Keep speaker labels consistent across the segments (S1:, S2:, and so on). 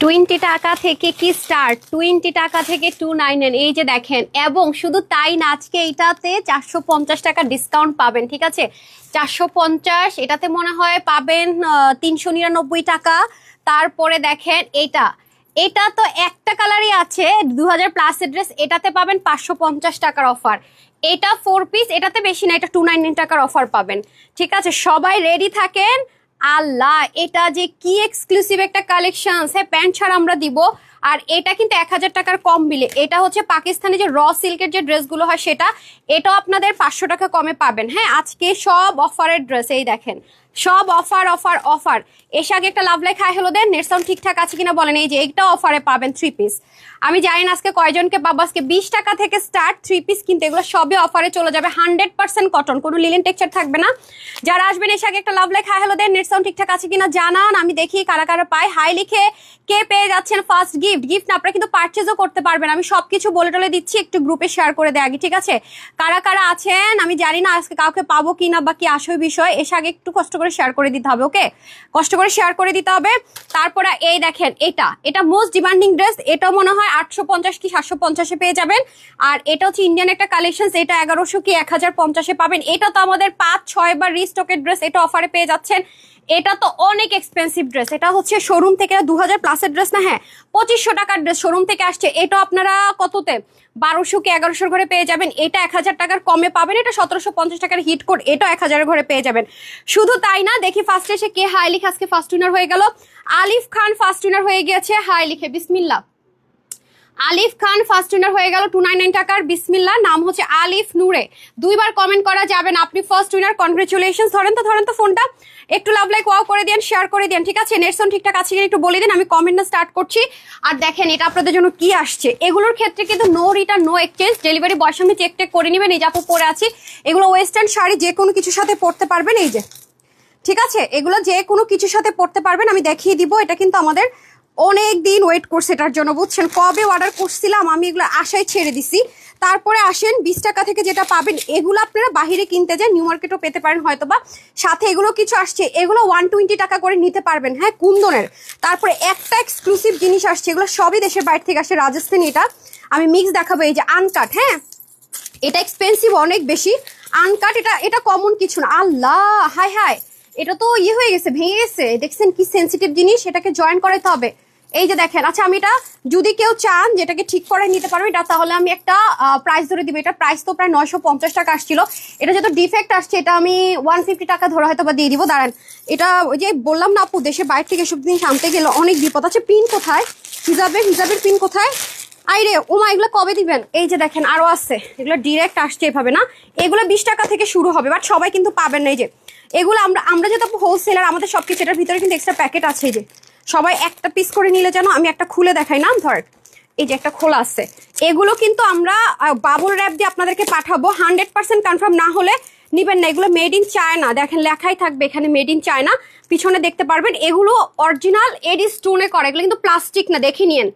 S1: 20 টাকা থেকে কি স্টার্ট, 20 টাকা থেকে 299 এই যে দেখেন। এবং শুধু তাই না, আজকে এইটাতে 450 টাকা ডিসকাউন্ট পাবেন, ঠিক আছে? 450, এটাতে মনে হয় পাবেন 399 টাকা। তারপরে দেখেন এটা তো একটা কালারই আছে, 2000 প্লাস ড্রেস, এটাতে পাবেন 550 টাকার অফার। এটা 4 পিস, এটাতে বেশি না, এটা 299 টাকার অফার পাবেন, ঠিক আছে? সবাই রেডি থাকেন। আল্লাহ, এটা যে কি এক্সক্লুসিভ একটা কালেকশন, হ্যাঁ প্যান্ট ছাড়া আমরা দিব। আর এটা কিন্তু 1000 টাকার কম বিলে। এটা হচ্ছে পাকিস্তানি যে র সিল্কের যে ড্রেসগুলো হয় সেটা, এটাও আপনাদের 500 টাকা কমে পাবেন। হ্যাঁ, আজকে সব অফারের ড্রেস, এই দেখেন সব অফার অফার অফার। এসে আগে একটা লাভ লাইক হাই হলো দেন, নেট সাউন্ড ঠিকঠাক আছে কিনা বলেন। এই যে এটা অফারে পাবেন 3 পিস। আমি জানি না আজকে কয়জনকে পাবো। আজকে 20 টাকা থেকে স্টার্ট 3 পিস, কিন্তু এগুলো সবই অফারে চলে যাবে। 100% কটন, কোনো লিলেন টেক্সচার থাকবে না। যারা আসবেন এসে আগে একটা লাভ লাইক হাই হলো দেন, নেট সাউন্ড ঠিকঠাক আছে কিনা জানান, আমি দেখি কারা কারা পায়। হাই লিখে কে পেয়ে যাচ্ছেন ফার্স্ট গিফট না, আপনারা কিন্তু পারচেজও করতে পারবেন। আমি সবকিছু বলে টলে দিচ্ছি, একটু গ্রুপে শেয়ার করে দেয় আগে, ঠিক আছে? কারা কারা আছেন আমি জানি না, আজকে কাউকে পাবো কিনা বা কি আসল বিষয়, এসে আগে একটু কষ্ট করে শেয়ার করে দিতে হবে। ওকে, কষ্ট করে শেয়ার করে দিতে হবে। তারপরে এই দেখেন, এটা মোস্ট ডিমান্ডিং ড্রেস। এটা মনে হয় 850 কি 750 পেয়ে যাবেন। আর এটা হচ্ছে ইন্ডিয়ান একটা কালেকশন, এটা 1100 কি 1050 পাবেন। এটা তো আমাদের 5-6 বার রিস্টকের ড্রেস, এটা অফারে পেয়ে যাচ্ছেন। এটা তো অনেক এক্সপেন্সিভ ড্রেস, এটা হচ্ছে শোরুম থেকে 2000 প্লাসের ড্রেস না, হ্যাঁ 2500 টাকার ড্রেস শোরুম থেকে আসছে। এটা আপনারা কততে 1200 কি 1100 ঘরে পেয়ে যাবেন। এটা 1000 টাকার কমে পাবেন। এটা 1750 টাকার হিট কোড, এটা 1000 ঘরে পেয়ে যাবেন। শুধু তাই না, দেখি ফার্স্টে এসে কে হাই লিখে আজকে ফার্স্ট উইনার হয়ে গেল। আলিফ খান ফার্স্ট উইনার হয়ে গিয়েছে, হাই লিখে বিসমিল্লাহ। আলিফ খান ফার্স্ট উইনার হয়ে গেল 299 টাকার, বিসমিল্লাহ। নাম হচ্ছে আলিফ নূরে। 2 বার কমেন্ট করা যাবেন, আপনি ফার্স্ট উইনার, কনগ্রেচুলেশন। ধরেন তো ফোনটা, একটু লাভ লাইক ওয়াও করে দেন, শেয়ার করে দেন, ঠিক আছে? নেটসন ঠিকঠাক আছে কিনা একটু বলে দিন, আমি কমেন্টটা স্টার্ট করছি। আর দেখেন এটা আপনাদের জন্য কি আসছে। এগুলোর ক্ষেত্রে কিন্তু no return no exchange, delivery বয়ের সামনে চেক করে নেবেন। এই যে আপু পরে আছি, এগুলো ওয়েস্টার্ন শাড়ি, যে কোনো কিছুর সাথে পরতে পারবেন। এই যে, ঠিক আছে, এগুলো যে কোনো কিছুর সাথে পরতে পারবেন। আমি দেখিয়ে দিব। এটা কিন্তু আমাদের অনেক দিন ওয়েট করছে এটার জন্য, বুঝছেন? কবে অর্ডার করছিলাম আমি, এগুলো আশায় ছেড়ে দিছি। তারপরে আসেন 20 টাকা থেকে যেটা পাবেন, এগুলো আপনারা বাহিরে কিনতে যান, নিউ মার্কেটও পেতে পারেন হয়তোবা। সাথে এগুলো কিছু আসছে, এগুলো 120 টাকা করে নিতে পারবেন, হ্যাঁ কুন্দনের। তারপরে একটা এক্সক্লুসিভ জিনিস আসছে, এগুলো সবই দেশের বাইরে থেকে আসছে, রাজস্থানী। এটা আমি মিক্স দেখাবো, এই যে আনকাট। হ্যাঁ, এটা এক্সপেন্সিভ অনেক বেশি, আনকাট। এটা কমন কিছু না। আল্লাহ, হাই হাই, এটা তো হয়ে গেছে, ভেঙে গেছে। দেখছেন কি সেন্সিটিভ জিনিস, এটাকে জয়েন করাইতে হবে। এই যে দেখেন। আচ্ছা, আমি এটা যদি কেউ চান যেটাকে ঠিক করে নিতে পারবে এটা, তাহলে আমি একটা প্রাইস ধরে দিব। এটা প্রাইস তো প্রায় 950 টাকা আসছিল। এটা যেহেতু ডিফেক্ট আসছে, এটা আমি 150 টাকা ধরে হয়তো বা দিয়ে দিব। দাঁড়ান, এটা ওই যে বললাম না আপু, দেশের বাইরে থেকে এসব জিনিস আনতে গেলে অনেক বিপদ আছে। পিন কোথায়? হিজাবের পিন কোথায়? আইরে ওমা, এগুলো কবে দিবেন? এই যে দেখেন আরো আছে, এগুলো ডিরেক্ট আসছে এভাবে না। এগুলো 20 টাকা থেকে শুরু হবে, বাট সবাই কিন্তু পাবেন না। এই যে এগুলো আমরা যেহেতু হোলসেলার, আমাদের সবকিছু, এটার ভিতরে কিন্তু এক্সট্রা প্যাকেট আছে। এই যে সবাই একটা পিস করে নিলে যেন, আমি একটা খুলে দেখাই না, ধর এই যে একটা খোলা আছে। এগুলো কিন্তু আমরা বাবল র্যাপ দিয়ে আপনাদেরকে পাঠাবো। 100% কনফার্ম না হলে নিবেন না। এগুলো মেড ইন চায়না, দেখেন লেখাই থাকবে এখানে মেড ইন চায়না, পিছনে দেখতে পারবেন। এগুলো অরিজিনাল এডি স্টোনে করা, এগুলো কিন্তু প্লাস্টিক না, দেখে নিয়েন।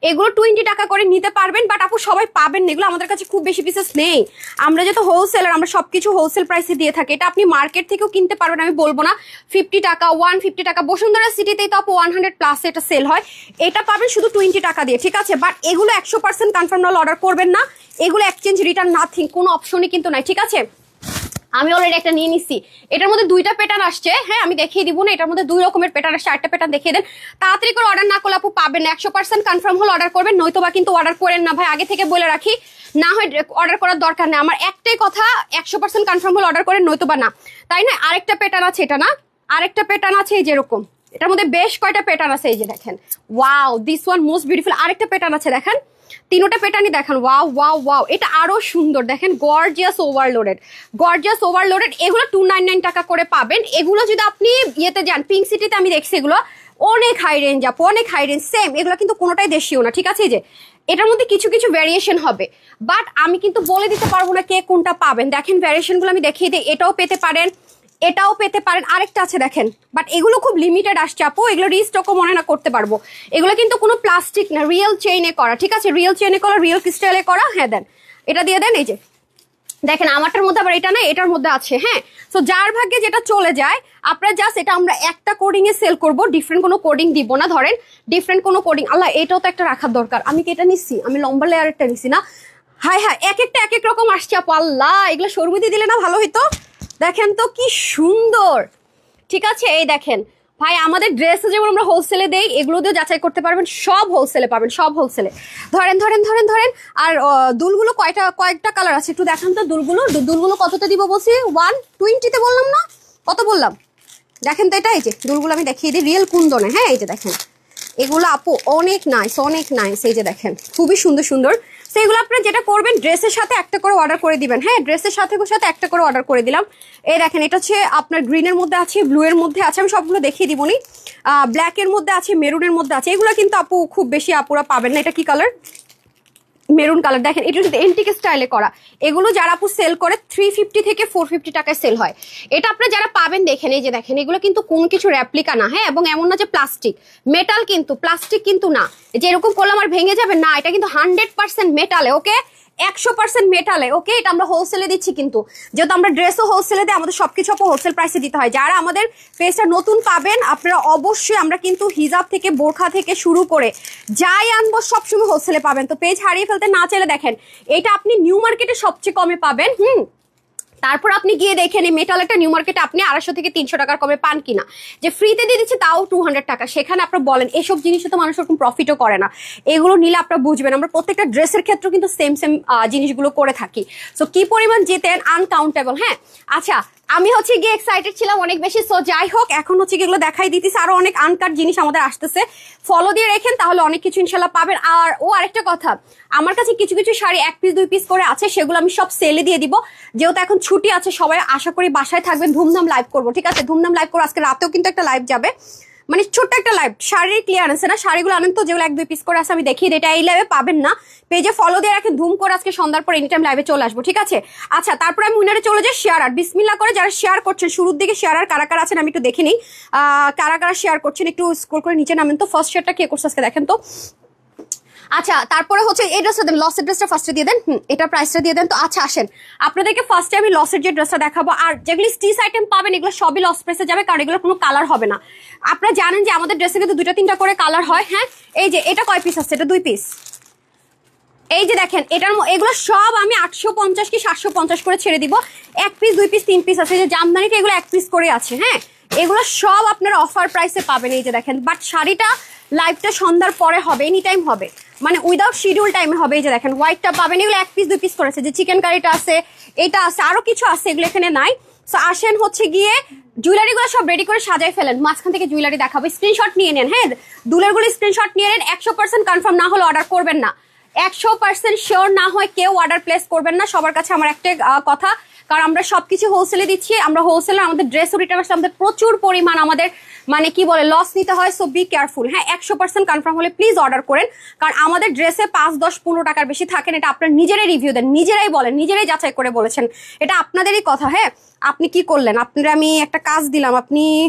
S1: এগুলো 20 টাকা করে নিতে পারবেন, বাট আপু সবাই পাবেন না। এগুলো আমাদের কাছে খুব বেশি পিসেস নেই। আমরা যেহেতু হোলসেলার, আমরা সবকিছু হোলসেল প্রাইসে দিয়ে থাকি। এটা আপনি মার্কেট থেকেও কিনতে পারবেন, আমি বলবো না। 50 টাকা 150 টাকা, বসুন্ধরা সিটিতেই তো আপু 100 প্লাস এটা সেল হয়। এটা পাবেন শুধু 20 টাকা দিয়ে, ঠিক আছে? বাট এগুলো 100% কনফার্ম না অর্ডার করবেন না। এগুলো এক্সচেঞ্জ রিটার্ন নাথিং, কোনো অপশনই কিন্তু নাই, ঠিক আছে? আমি অলরেডি একটা নিয়ে নিচ্ছি। এটার মধ্যে 2টা প্যাটার্ন আসছে, হ্যাঁ আমি দেখিয়ে দিব না। এটার মধ্যে 2 রকমের প্যাটার্ন আসছে, 8টা প্যাটার্ন দেখিয়ে দেন। তাড়াতাড়ি করে অর্ডার না করলে আপু পাবেন না। 100% কনফার্ম হলে অর্ডার করবেন, নয়তোবা কিন্তু অর্ডার করেন না ভাই। আগে থেকে বলে রাখি, না হয় অর্ডার করার দরকার নেই। আমার একটাই কথা, 100% কনফার্ম হলে অর্ডার করেন, নয়তোবা না। তাই না? আরেকটা প্যাটার্ন আছে, এটা না, আরেকটা প্যাটার্ন আছে এই যেরকম। এটার মধ্যে বেশ কয়টা প্যাটার্ন আছে, এই যে দেখেন। Wow, this one most beautiful. আরেকটা প্যাটার্ন আছে, দেখেন। 3টা প্যাটার্নই দেখেন। ওয়াও ওয়াও ওয়াও, এটা আরো সুন্দর, দেখেন গর্জিয়াস ওভারলোডেড, গর্জিয়াস ওভারলোডেড। এগুলো 299 টাকা করে পাবেন। এগুলো যদি আপনি ইয়েতে যান, পিঙ্ক সিটিতে আমি দেখছি, এগুলো অনেক হাই রেঞ্জ আপু, অনেক হাই রেঞ্জ। সেম এগুলো কিন্তু কোনোটাই দেশীয় না, ঠিক আছে? যে এটার মধ্যে কিছু কিছু ভ্যারিয়েশন হবে, বাট আমি কিন্তু বলে দিতে পারবো না কে কোনটা পাবেন। দেখেন ভ্যারিয়েশন গুলো আমি দেখিয়ে দিই। এটাও পেতে পারেন, এটাও পেতে পারেন, আরেকটা আছে দেখেন। বাট এগুলো খুব লিমিটেড আসছে আপু, এগুলো রিস্টকও মনে না করতে পারবো। এগুলো কিন্তু কোনো প্লাস্টিক না, রিয়েল চেইনে করা, ঠিক আছে? রিয়েল চেইনে করা, রিয়েল ক্রিস্টালে করা। হ্যাঁ দেন, এটা দিয়ে দেন। এই যে দেখেন আমারটার মধ্যে আবার এটা না, এটার মধ্যে আছে। হ্যাঁ, তো যার ভাগ্যে যেটা চলে যায় আপনারা জাস্ট এটা আমরা একটা কোডিং এ সেল করব, ডিফারেন্ট কোনো কোডিং দিব না। ধরেন ডিফারেন্ট কোনো কোডিং, আল্লাহ এটাও তো একটা রাখার দরকার। আমি কি এটা নিচ্ছি? আমি লম্বা লেয়ারটা নিচ্ছি না। হাই হাই, এক একটা এক এক রকম আসছে আপু। আল্লাহ, এগুলো সরবতি দিলে না ভালো হইতো। দেখেন তো কি সুন্দর। ঠিক আছে, এই দেখেন ভাই, আমাদের ড্রেস যেমন আমরা হোলসেলে দেই, এগুলো দিয়ে যাচাই করতে পারবেন, সব হোলসেলে পাবেন, সব হোলসেলে। ধরেন ধরেন ধরেন ধরেন। আর দুলগুলো কয়েকটা কালার আছে, একটু দেখান তো দুলগুলো কতটা দিব বলছি? 120-তে বললাম না? কত বললাম দেখেন তো। এটা এই যে দুলগুলো আমি দেখিয়ে দিই, রিয়েল কুন্দনে। হ্যাঁ, এই যে দেখেন এগুলো আপু অনেক নাইস, অনেক নাইস। এই যে দেখেন খুবই সুন্দর সুন্দর। তো এগুলো আপনারা যেটা করবেন, ড্রেসের সাথে একটা করে অর্ডার করে দিবেন। হ্যাঁ, ড্রেসের সাথে একটা করে অর্ডার করে দিলাম। এই দেখেন, এটা হচ্ছে আপনার গ্রিনের মধ্যে আছে, ব্লু এর মধ্যে আছে, আমি সবগুলো দেখিয়ে দিবনি। ব্ল্যাক এর মধ্যে আছে, মেরুনের মধ্যে আছে। এগুলো কিন্তু আপু খুব বেশি আপুরা পাবেন না। এটা কি কালার? Maroon colour. দেখেন এটা কিন্তু এন্টিক স্টাইলে করা। এগুলো যারা আপু সেল করে 350 থেকে 450 টাকায় সেল হয়। এটা আপনারা যারা পাবেন দেখেন, এই যে দেখেন এগুলো কিন্তু কোন কিছু রেপ্লিকা না। হ্যাঁ, এবং এমন না যে প্লাস্টিক, মেটাল কিন্তু, প্লাস্টিক কিন্তু না যে এরকম করলে আমার ভেঙে যাবে না। এটা কিন্তু 100% মেটালে, ওকে, 100% মেটালে। ওকে, এটা আমরা হোলসেলে দিচ্ছি, কিন্তু যেহেতু আমরা ড্রেসও হোলসেলে দিই, আমাদের সবকিছু হোলসেল প্রাইসে দিতে হয়। যারা আমাদের পেজটা নতুন পাবেন আপনারা অবশ্যই, আমরা কিন্তু হিজাব থেকে বোরখা থেকে শুরু করে যাই আনবো সবসময় হোলসেলে পাবেন। তো পেজ হারিয়ে ফেলতে না চাইলে দেখেন এটা আপনি নিউ মার্কেটে সবচেয়ে কমে পাবেন। তারপর আপনি গিয়ে দেখেন এই মেটাল একটা নিউ মার্কেটে আপনি 250 থেকে 300 টাকার কমে পান কিনা। যে ফ্রিতে দিয়ে দিচ্ছে তাও 200 টাকা, সেখানে আপনারা বলেন এসব জিনিসে তো মানুষ ওরকম প্রফিটও করে না। এগুলো নিলে আপনারা বুঝবেন আমরা প্রত্যেকটা ড্রেসের ক্ষেত্রে কিন্তু সেম জিনিসগুলো করে থাকি। সো কি পরিমাণ জিতেন আনকাউন্টেবল। হ্যাঁ, আচ্ছা আমি হচ্ছে গিয়ে এক্সাইটেড ছিলাম অনেক বেশি। সো যাই হোক, এখন হচ্ছে এগুলো দেখাই দিতেছি, আরো অনেক আনকাট জিনিস আমাদের আসতেছে। ফলো দিয়ে রেখেন, তাহলে অনেক কিছু ইনশাল্লাহ পাবেন। আর আরেকটা কথা, আমার কাছে কিছু কিছু শাড়ি 1 পিস 2 পিস করে আছে, সেগুলো আমি সব সেলে দিয়ে দিব। যেহেতু এখন ছুটি আছে, সবাই আশা করি বাসায় থাকবেন, ধুমধাম লাইভ করবো। ঠিক আছে, ধুমধাম লাইভ করবো। আজকে রাতেও কিন্তু একটা লাইভ যাবে, মানে ছোট্ট একটা লাইভ। শাড়ির ক্লিয়ারেন্স না, শাড়িগুলো আনেন তো, যেগুলো 1 2 পিস করে আছে আমি দেখিয়ে দিই। এটা এই লাইভে পাবেন না, পেজে ফলো দিয়ে রাখেন, ধুম করে আজকে সন্ধ্যার পর এনি টাইম লাইভে চলে আসবো। ঠিক আছে, আচ্ছা তারপরে আমি উইনারে চলে যাই। শেয়ার আর বিসমিল্লাহ করে যারা শেয়ার করছেন, শুরুর দিকে শেয়ার আর কারা কারা আছেন আমি একটু দেখে নিই। কারা কারা শেয়ার করছেন একটু স্ক্রল করে নিচে নামেন তো। ফার্স্ট শেয়ারটা কে করছে আজকে দেখেন তো। আচ্ছা, তারপরে হচ্ছে এই ড্রেসটা দেন, লসের ড্রেসটা ফার্স্টে দিয়ে দেন। এটা প্রাইসটা দিয়ে দেন তো। আচ্ছা আসেন, আপনাদেরকে ফার্স্টে আমি লসের যে ড্রেসটা দেখাবো। আর যেগুলি স্টিচ আইটেম পাবেন এগুলো সবই লস প্রাইসে যাবে, কারণ এগুলো কোনো কালার হবে না। আপনারা জানেন যে আমাদের ড্রেসে কিন্তু 2-3টা করে কালার হয়। হ্যাঁ, এই যে এটা কয় পিস আছে? এটা 2 পিস। এই যে দেখেন এগুলো সব আমি 850 কি 750 করে ছেড়ে দিব। 1 পিস 2 পিস 3 পিস আছে। যে জামদানিটা এগুলো 1 পিস করে আছে। হ্যাঁ, এগুলো সব আপনারা অফার প্রাইসে পাবেন। এই যে দেখেন, বাট শাড়িটা লাইভটা সন্ধ্যার পরে হবে, এনি টাইম হবে, মানে উইদাউট শিডিউল টাইমে হবে। এই যে দেখেন হোয়াইটটা পাবেন, এগুলো 1 পিস 2 পিস করেছে। যে চিকেন কারিটা আছে, এটা আছে, আরো কিছু আছে, এগুলো এখানে নাই। সো আসেন হচ্ছে গিয়ে জুয়েলারিগুলো সব রেডি করে সাজাই ফেলেন। মাঝখান থেকে জুয়েলারি দেখাবো, স্ক্রিনশট নিয়ে নেন। হ্যাঁ, দুলেরগুলো স্ক্রিনশট নিয়ে নেন। 100% কনফার্ম না হলে অর্ডার করবেন না। 100% শিওর না হয় কেউ অর্ডার প্লেস করবেন না। সবার কাছে আমার একটা কথা, কারণ আমরা সবকিছু হোলসেলে দিচ্ছি। আমরা হোলসেলে আমাদের ড্রেস রিটার্ন আসলে আমাদের প্রচুর পরিমাণ আমাদের মানে কি বলে লস নিতে হয়। So be careful. হ্যাঁ, 100% কনফার্ম হলে প্লিজ অর্ডার করেন, কারণ আমাদের ড্রেসে 5, 10, 15 টাকার বেশি থাকেন। এটা আপনার নিজেরাই রিভিউ দেন, নিজেরাই বলেন, নিজেরাই যাচাই করে বলেছেন। এটা আপনাদেরই কথা। হ্যাঁ, আপনি কি করলেন? আপনারা আমি একটা কাজ দিলাম, আপনি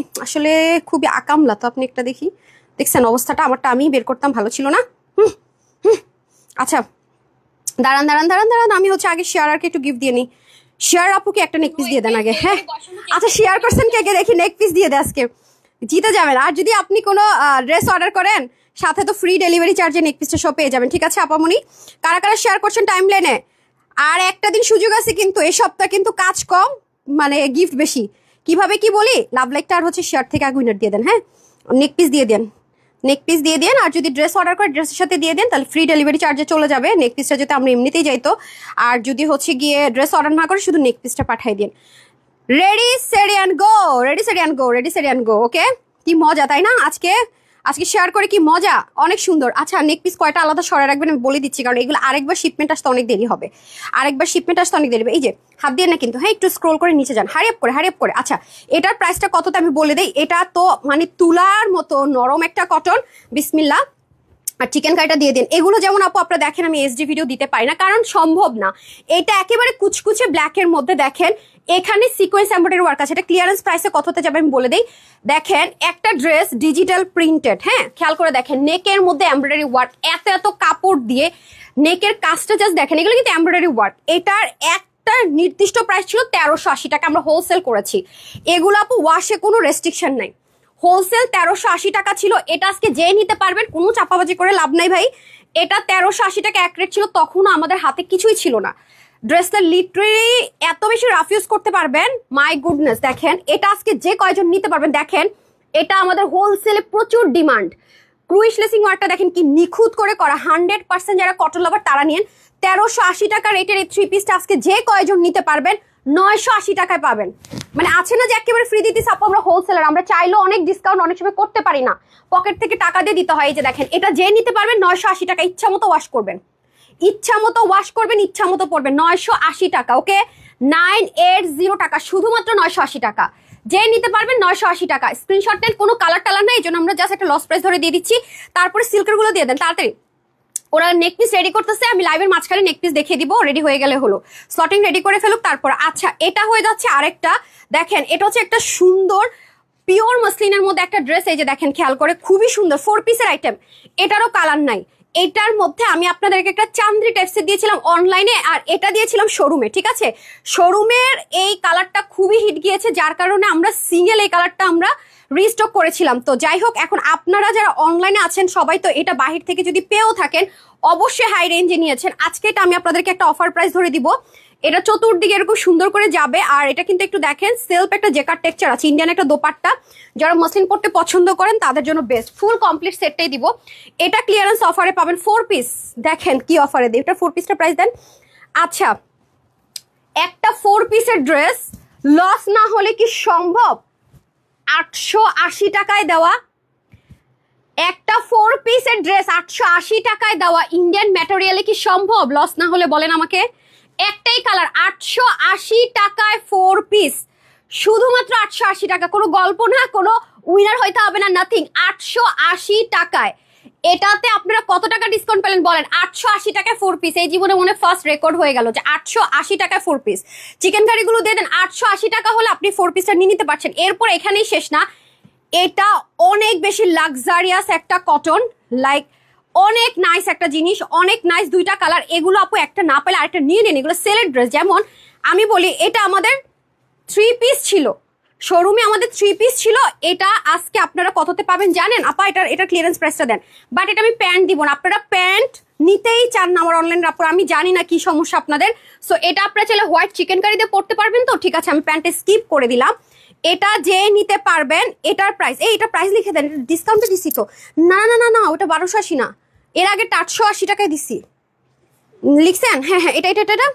S1: আসলে খুবই আকামলা। তো আপনি একটা দেখছেন অবস্থাটা, আমারটা আমি বের করতাম, ভালো ছিল না। আচ্ছা দাঁড়ান দাঁড়ান দাঁড়ান দাঁড়ান, আমি হচ্ছে আগে শেয়ার আর একটু গিফট দিয়ে নিই। শেয়ার আপুকে একটা নেক পিস দিয়ে দেন আগে। হ্যাঁ, আচ্ছা শেয়ার করছেন কে কে দেখি, নেক পিস দিয়ে দেয়, আজকে জিতে যাবেন। আর যদি আপনি কোনো ড্রেস অর্ডার করেন সাথে তো ফ্রি ডেলিভারি চার্জে নেক পিসটা সব পেয়ে যাবেন। ঠিক আছে আপামনি, কারা কারা শেয়ার করছেন টাইম লাইনে? আর একটা দিন সুযোগ আছে কিন্তু, এই সপ্তাহ কিন্তু কাজ কম, মানে গিফট বেশি। কিভাবে কি বলি, লাভ লাইকটা আর হচ্ছে শেয়ার থেকে আগে উইনার দিয়ে দেন। হ্যাঁ, নেক পিস দিয়ে দেন, নেক পিস দিয়ে দেন। আর যদি ড্রেস অর্ডার করে ড্রেসের সাথে দিয়ে দেন, তাহলে ফ্রি ডেলিভারি চার্জে চলে যাবে। নেক পিসটা যদি আমরা এমনিতেই যাইতো। আর যদি হচ্ছে গিয়ে ড্রেস অর্ডার না করে শুধু নেক পিসটা পাঠিয়ে দিন। Ready steady and go, ready steady and go, ready steady and go. Okay, কি মজা তাই না? আজকে শেয়ার করে কি মজা, অনেক সুন্দর। আচ্ছা নেক পিস কয়টা আলাদা সরাই রাখবেন আমি বলে দিচ্ছি, কারণ এগুলো আরেকবার শিপমেন্ট আসতে অনেক দেরি হবে। আরেকবার শিপমেন্ট আসতে অনেক দেরি হবে। এই যে হাত দিয়ে না কিন্তু, হ্যাঁ একটু স্ক্রোল করে নিচে যান, হারিয়াপ করে হারিয়াপ করে। আচ্ছা এটার প্রাইসটা কতটা আমি বলে দেই। এটা তো মানে তুলার মতো নরম একটা কটন। বিসমিল্লাহ। আর চিকেন কারিটা দিয়ে দিন। এগুলো যেমন আপু আপনারা দেখেন আমি এসডি ভিডিও দিতে পারি না, কারণ সম্ভব না। এটা একেবারে কুচকুচে ব্ল্যাকের মধ্যে দেখেন এখানে সিকোয়েন্স এমব্রয়ডারি ওয়ার্ক আছে। এটা ক্লিয়ারেন্স প্রাইসে কততে যাবে আমি বলে দেই। দেখেন একটা ড্রেস ডিজিটাল প্রিন্টেড। হ্যাঁ, খেয়াল করে দেখেন নেকের মধ্যে এমব্রয়ডারি ওয়ার্ক, এত এত কাপড় দিয়ে নেকের কাজটা জাস্ট দেখেন। এগুলো কিন্তু এমব্রয়ডারি ওয়ার্ক। এটার প্রত্যেকটা নির্দিষ্ট প্রাইস ছিল 1380 টাকা, আমরা হোলসেল করেছি। এগুলো আপু ওয়াশে কোনো রেস্ট্রিকশন নাই, হোলসেল 1380 টাকা ছিল। এটা আজকে যে নিতে পারবেন, কোনো চাপাবাজি করে লাভ নাই ভাই। এটা 1380 টাকা এক রেট ছিল, তখনও আমাদের হাতে কিছুই ছিল না। ড্রেসটা লিটারেলি এত বেশি রাফ ইউজ করতে পারবেন, মাই গুডনেস। দেখেন এটা আজকে যে কয়জন নিতে পারবেন, দেখেন এটা আমাদের হোলসেলে প্রচুর ডিমান্ড। ক্রুইশ লেসিং ওয়ার্কটা দেখেন কি নিখুঁত করে করা, 100% যারা কটন লাভার তারা নিয়েন। 1380 টাকা রেটের এই থ্রি পিসটা আজকে যে কয়জন নিতে পারবেন 980 টাকায় পাবেন। মানে আছে না যে একেবারে ফ্রি দিতে সাপো, আমরা হোলসেলার, আমরা চাইলেও অনেক ডিসকাউন্ট অনেক সময় করতে পারি না, পকেট থেকে টাকা দিয়ে দিতে হয়। এই যে দেখেন এটা যে নিতে পারবেন 980 টাকা, ইচ্ছা মতো ওয়াশ করবেন, ইচ্ছা মতো ওয়াশ করবেন, ইচ্ছা মতো পড়বেন। 980 টাকা, ওকে 980 টাকা, শুধুমাত্র 980 টাকা। যে নিতে পারবেন 980 টাকা। স্ক্রিনশট নেন, কোনো কালার টালার নাই, এই জন্য আমরা জাস্ট একটা লস প্রাইস ধরে দিয়ে দিচ্ছি। তারপরে সিল্কের গুলো দিয়ে দেন তাড়াতাড়ি, ওরা নেক পিস রেডি করতেছে, আমি লাইভের মাঝখানে নেক পিস দেখিয়ে দিব, রেডি হয়ে গেলে হলো। স্লটিং রেডি করে ফেলুক তারপর। আচ্ছা এটা হয়ে যাচ্ছে আরেকটা, দেখেন এটা হচ্ছে একটা সুন্দর পিওর মসলিনের মধ্যে একটা ড্রেস। এই যে দেখেন খেয়াল করে, খুবই সুন্দর 4 পিসের আইটেম, এটারও কালার নাই। এটার মধ্যে আমি আপনাদেরকে একটা চান্দ্রি টাইপসে দিয়েছিলাম অনলাইনে, আর এটা দিয়েছিলাম শোরুমে, ঠিক আছে। শোরুমের এই কালারটা খুবই হিট গিয়েছে, যার কারণে আমরা সিঙ্গেল এই কালারটা আমরা রিস্টক করেছিলাম। তো যাই হোক, এখন আপনারা যারা অনলাইনে আছেন সবাই তো এটা বাহির থেকে যদি পেয়েও থাকেন অবশ্যই হাই রেঞ্জে নিয়েছেন। আজকে এটা আমি আপনাদেরকে একটা অফার প্রাইস ধরে দিব। এটা চতুর্দিকে এরকম সুন্দর করে যাবে, আর এটা কিন্তু একটু দেখেন সেলফ একটা জেকার টেক্সচার আছে, ইন্ডিয়ান একটা দোপাট্টা, যারা মসলিন পড়তে পছন্দ করেন তাদের জন্য বেস্ট। ফুল কমপ্লিট সেটটাই দিব। এটা ক্লিয়ারেন্স অফারে পাবেন 4 পিস। দেখেন কি অফারে দিই, এটা 4 পিসটা প্রাইস দেন। আচ্ছা একটা 4 পিসের ড্রেস লস না হলে কি সম্ভব 880 টাকায় দেওয়া? একটা 4 পিসের ড্রেস 880 টাকায় দেওয়া ইন্ডিয়ান ম্যাটেরিয়ালে কি সম্ভব লস না হলে? বলেন আমাকে। একটাই কালার 880 টাকায় 4 পিস, শুধুমাত্র 880 টাকা, কোনো গল্প না, কোনো উইনার হইতে হবে না, নাথিং। 880 টাকায় এটাতে আপনারা কত টাকা ডিসকাউন্ট পেলেন বলেন? 880 টাকায় 4 পিস, এই জীবনে মনে ফার্স্ট রেকর্ড হয়ে গেল যে 880 টাকায় 4 পিস। চিকেন কারিগুলো দিয়ে দেন, 880 টাকা হলে আপনি 4 পিসটা নিয়ে নিতে পারছেন। এরপর এখানেই শেষ না, এটা অনেক বেশি লাক্সারিয়াস একটা কটন, লাইক অনেক নাইস একটা জিনিস, অনেক নাইস, দুইটা কালার। এগুলো আপু একটা না পেলে আরেকটা নিয়ে নেন, এগুলো সেলের ড্রেস। যেমন আমি বলি এটা আমাদের 3 পিস ছিল, শোরুমে আমাদের 3 পিস ছিল, এটা আজকে আপনারা কততে পাবেন জানেন? আপা এটা ক্লিয়ারেন্স প্রাইসটা দেন, বাট এটা আমি প্যান্ট দিব না। আপনারা প্যান্ট নিতেই চান না আমার অনলাইন আপু, আমি জানি না কি সমস্যা আপনাদের। সো এটা আপনারা চাইলে হোয়াইট চিকেন কারি দিয়ে পড়তে পারবেন, তো ঠিক আছে আমি প্যান্টে স্কিপ করে দিলাম। এটা যে নিতে পারবেন, এটার প্রাইস, এটা প্রাইস লিখে দেন, ডিসকাউন্টে দিছি তো। না না না না, ওটা 1280 না, এর আগে 880 টাকায় দিছি, লিখছেন? হ্যাঁ হ্যাঁ, এটা এটা এটা